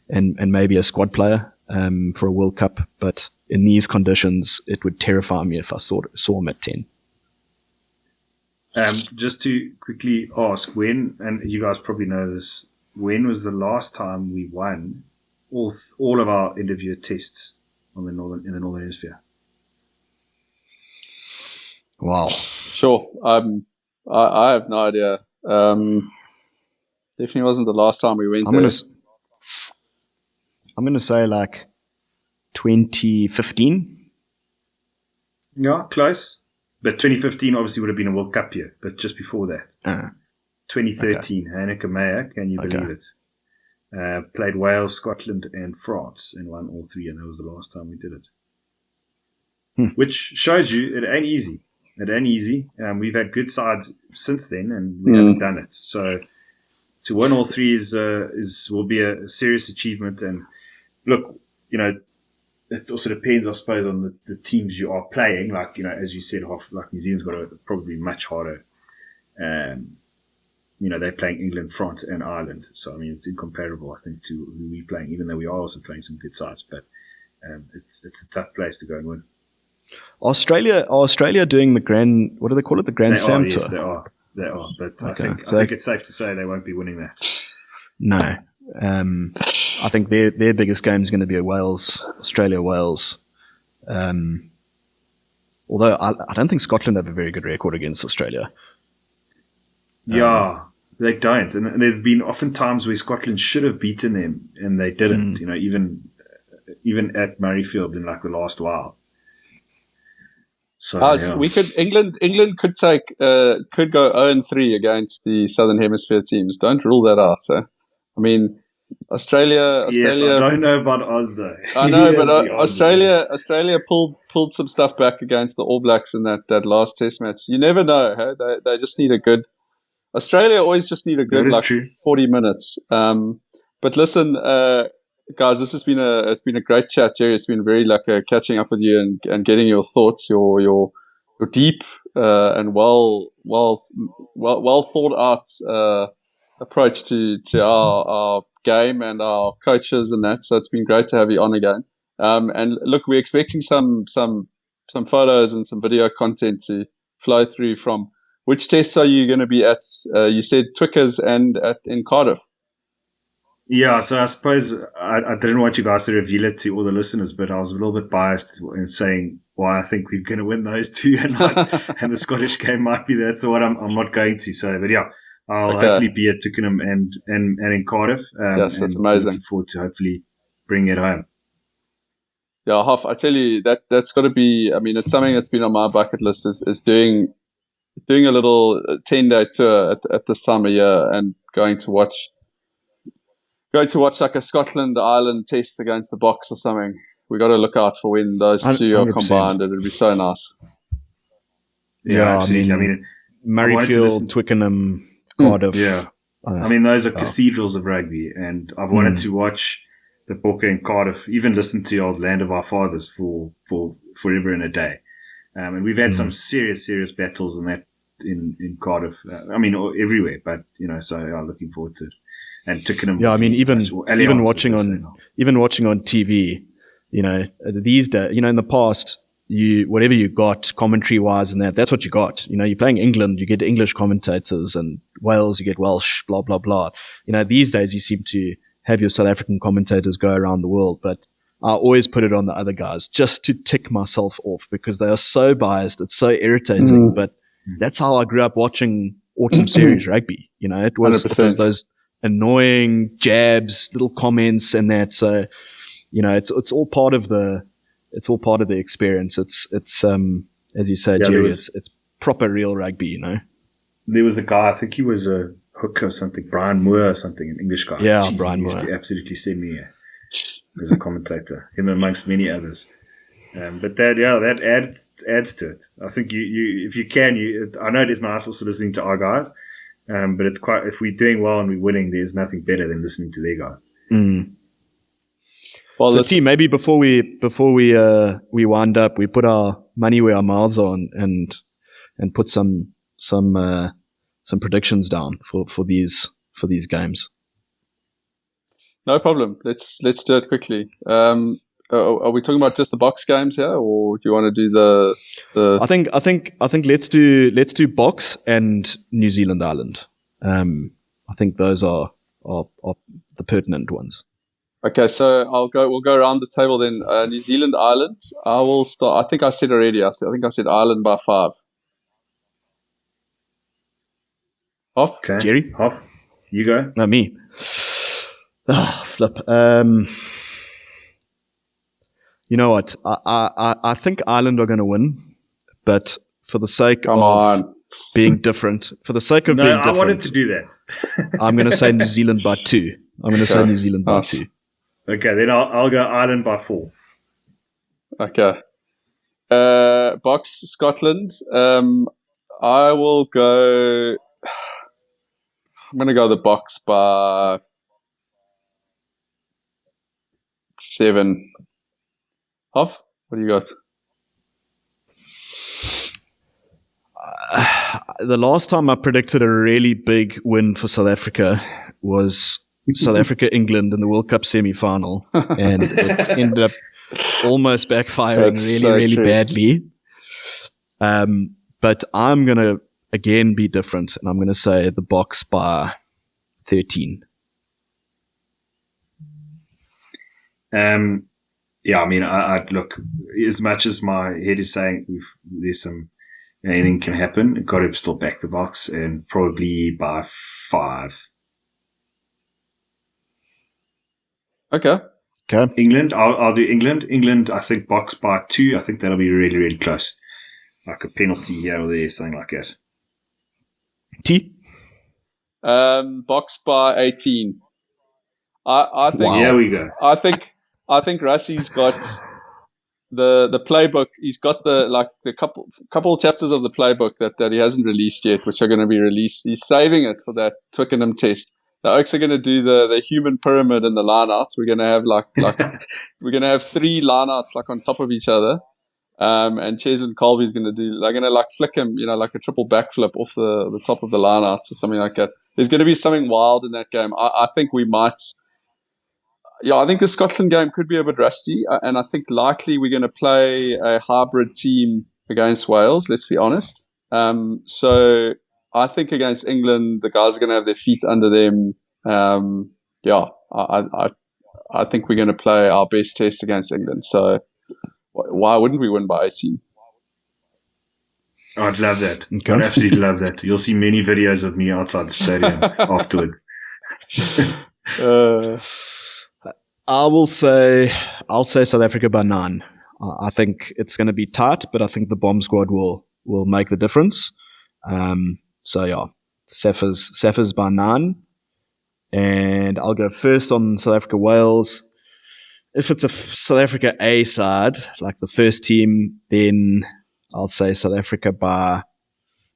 maybe a squad player for a World Cup. But in these conditions, it would terrify me if I saw him at 10. Just to quickly ask, when, and you guys probably know this, when was the last time we won all of our individual tests in the northern hemisphere? Wow. Sure. I have no idea. Definitely wasn't the last time we went there. I'm gonna say like 2015. Yeah, close. But 2015 obviously would have been a World Cup year, but just before that. 2013, okay. Heineke Meyer, can you believe it? Played Wales, Scotland, and France, and won all three, and that was the last time we did it. Which shows you it ain't easy. It ain't easy. We've had good sides since then, and we haven't done it. So to win all three will be a serious achievement. And look, it also depends, I suppose, on the teams you are playing. Like, as you said, like New Zealand's got a probably much harder. They're playing England, France, and Ireland. So, I mean, it's incomparable, I think, to who we're playing, even though we are also playing some good sides. But it's a tough place to go and win. Australia doing the Grand, what do they call it? The Grand Slam tour? Yes, they are. But okay. I think it's safe to say they won't be winning that. No. I think their biggest game is going to be Australia-Wales. Although I don't think Scotland have a very good record against Australia. Yeah, they don't. And there's been often times where Scotland should have beaten them and they didn't, even at Murrayfield in like the last while. So England could go 0-3 against the Southern Hemisphere teams. Don't rule that out, sir. I mean, Australia. Yes, I don't know about Oz though. I know, but Australia pulled some stuff back against the All Blacks in that last Test match. You never know. Hey? They just need a good. Australia always just need a good 40 minutes. But listen, guys, this has been it's been a great chat, Jerry. It's been very catching up with you and getting your thoughts, your deep and well thought out approach to our game and our coaches and that. So it's been great to have you on again. And look, we're expecting some photos and some video content to flow through from. Which tests are you going to be at? You said Twickers and in Cardiff. Yeah, so I suppose I didn't want you guys to reveal it to all the listeners, but I was a little bit biased in saying why I think we're going to win those two, and the Scottish game might be that's the one I'm not going to. So, but yeah, I'll hopefully be at Twickenham and in Cardiff. Yes, that's amazing. Looking forward to hopefully bring it home. Yeah, Hoff, I tell you that's got to be. I mean, it's something that's been on my bucket list is doing a little 10-day tour at this time of year and going to watch like a Scotland Ireland test against the Boks or something. We got to look out for when those two are 100%. Combined. It would be so nice. Yeah, absolutely. I mean, Murrayfield, Twickenham, Cardiff. Yeah, I mean, those are cathedrals of rugby, and I've wanted to watch the Bokke in Cardiff, even listen to Old Land of Our Fathers for forever and a day. And we've had some serious battles in Cardiff. I mean, everywhere, but so looking forward to it. And Twickenham. Yeah, I mean, even watching on TV, these days, in the past, whatever you got commentary wise and that's what you got. You're playing England, you get English commentators, and Wales, you get Welsh, blah blah blah. These days you seem to have your South African commentators go around the world, but I always put it on the other guys just to tick myself off because they are so biased. It's so irritating, but that's how I grew up watching autumn series rugby. It was those annoying jabs, little comments, and that. So, it's all part of the experience. It's as you say, Jerry, it's proper real rugby. There was a guy, I think he was a hooker or something, Brian Moore or something, an English guy. Yeah, Brian Moore. He used to absolutely send me as a commentator, him amongst many others. But that adds to it. I think you if you can, I know it is nice also listening to our guys. But it's if we're doing well and we're winning, there's nothing better than listening to their guys. Well, So, team, maybe before we wind up, we put our money where our mouths are and put some predictions down for these games. no problem. Let's do it quickly. Are we talking about just the Boks games here, or do you want to do the? I think let's do Boks and New Zealand Ireland. I think those are the pertinent ones. Okay, so we'll go around the table then. New Zealand Ireland. I will start. I think I said already. I think I said Ireland by 5. Off. Okay. Jerry? Off. You go. No, me. Flip. You know what? I think Ireland are going to win, but for the sake of being different, I wanted to do that. I'm going to say New Zealand by 2. I'm going to say New Zealand by 2. Okay, then I'll go Ireland by 4. Okay. Boks Scotland. I will go. I'm going to go the Boks by 7. Off. What do you got? The last time I predicted a really big win for South Africa was South Africa England in the World Cup semi-final, and it ended up almost backfiring really badly. But I'm gonna again be different, and I'm gonna say the Boks by 13. Yeah, I mean, I look, as much as my head is saying there's some, anything can happen, I've got to still back the Boks, and probably by 5. Okay. England, I'll do England. England, I think Boks by 2. I think that'll be really, really close. Like a penalty here or there, something like that. T? Boks by 18. I think. Wow. There we go. I think Rassie's got the playbook. He's got the couple chapters of the playbook that he hasn't released yet, which are going to be released. He's saving it for that Twickenham test. The Oaks are going to do the human pyramid and the lineouts. We're going to have we're going to have 3 lineouts on top of each other. And Ches and Colby's going to they're going to flick him, like a triple backflip off the top of the lineouts or something like that. There's going to be something wild in that game. I think we might. Yeah, I think the Scotland game could be a bit rusty, and I think likely we're going to play a hybrid team against Wales, let's be honest. So I think against England, the guys are going to have their feet under them. I think we're going to play our best test against England. So why wouldn't we win by 18? I'd love that. Okay. I'd absolutely love that. You'll see many videos of me outside the stadium afterward. I'll say South Africa by 9. I think it's going to be tight, but I think the bomb squad will make the difference. So yeah, Saffers by 9, and I'll go first on South Africa Wales. If it's a South Africa A side, like the first team, then I'll say South Africa by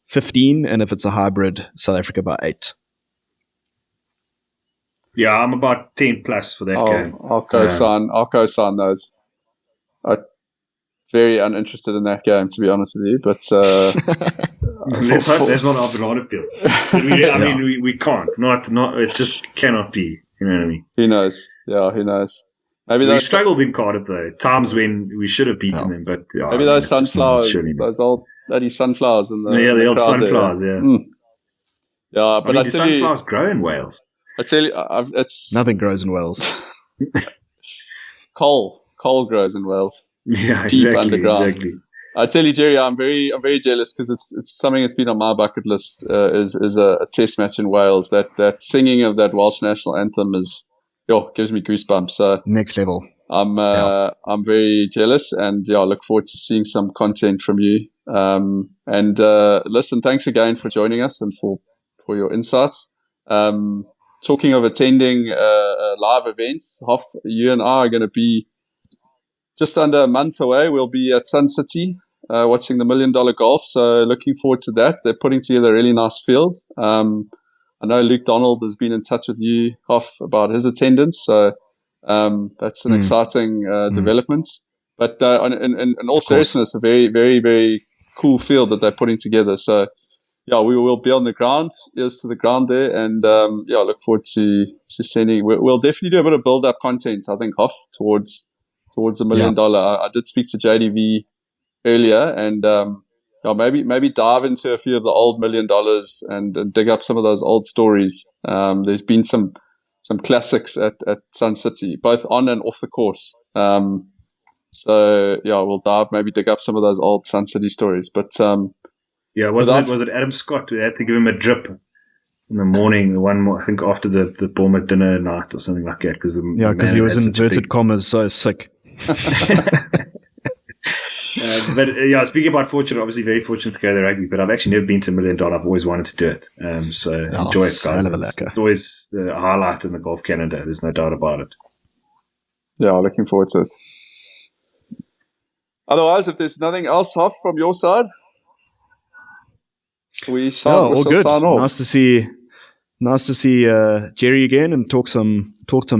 15, and if it's a hybrid, South Africa by 8. Yeah, I'm about 10 plus for that game. I'll co-sign those. I'm very uninterested in that game, to be honest with you. But let's hope that's not our banana peel. I mean, we can't. Not. It just cannot be. You know what I mean? Who knows? Yeah, who knows? Maybe we struggled in Cardiff though. Times when we should have beaten them, but maybe those sunflowers, those old bloody sunflowers, and the old sunflowers. There, yeah. Yeah, but the sunflowers grow in Wales. I tell you, it's nothing grows in Wales. Coal grows in Wales. Yeah, deep exactly, underground. Exactly. I tell you, Jerry, I'm very jealous because it's something that's been on my bucket list. Is a test match in Wales. That singing of that Welsh national anthem gives me goosebumps. So next level. I'm very jealous, and I look forward to seeing some content from you. And listen, thanks again for joining us and for your insights. Talking of attending live events, Hoff, you and I are going to be just under a month away. We'll be at Sun City watching the $1 Million Golf. So looking forward to that. They're putting together a really nice field. I know Luke Donald has been in touch with you, Hoff, about his attendance. So That's an exciting development. But in all seriousness, a very, very, very cool field that they're putting together. So, yeah, we will be on the ground, ears to the ground there, and look forward to sending. We'll definitely do a bit of build-up content, I think, Hoff, towards the $1 million. I did speak to JDV earlier, and maybe dive into a few of the old $1 million and dig up some of those old stories. There's been some classics at Sun City, both on and off the course. So we'll dig up some of those old Sun City stories. But was it Adam Scott who had to give him a drip in the morning? The one more, I think after the Bournemouth dinner night or something like that, because he was in inverted commas so sick. But speaking about fortune, obviously very fortunate to go to the rugby, but I've actually never been to $1 million. I've always wanted to do it. So enjoy it, guys. It's always a highlight in the Golf Canada. There's no doubt about it. Yeah, looking forward to it. Otherwise, if there's nothing else, Hoff, from your side, we shall sign off. Nice to see Jerry again and talk some golf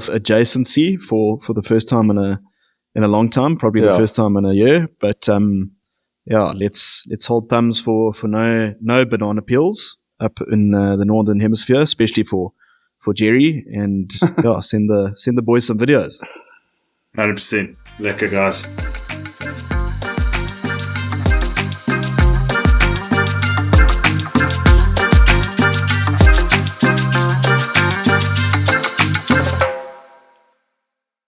adjacency for the first time in a long time, probably the first time in a year. But let's hold thumbs for no banana peels up in the northern hemisphere, especially for Jerry, and send the boys some videos. 100%. Lekker, guys.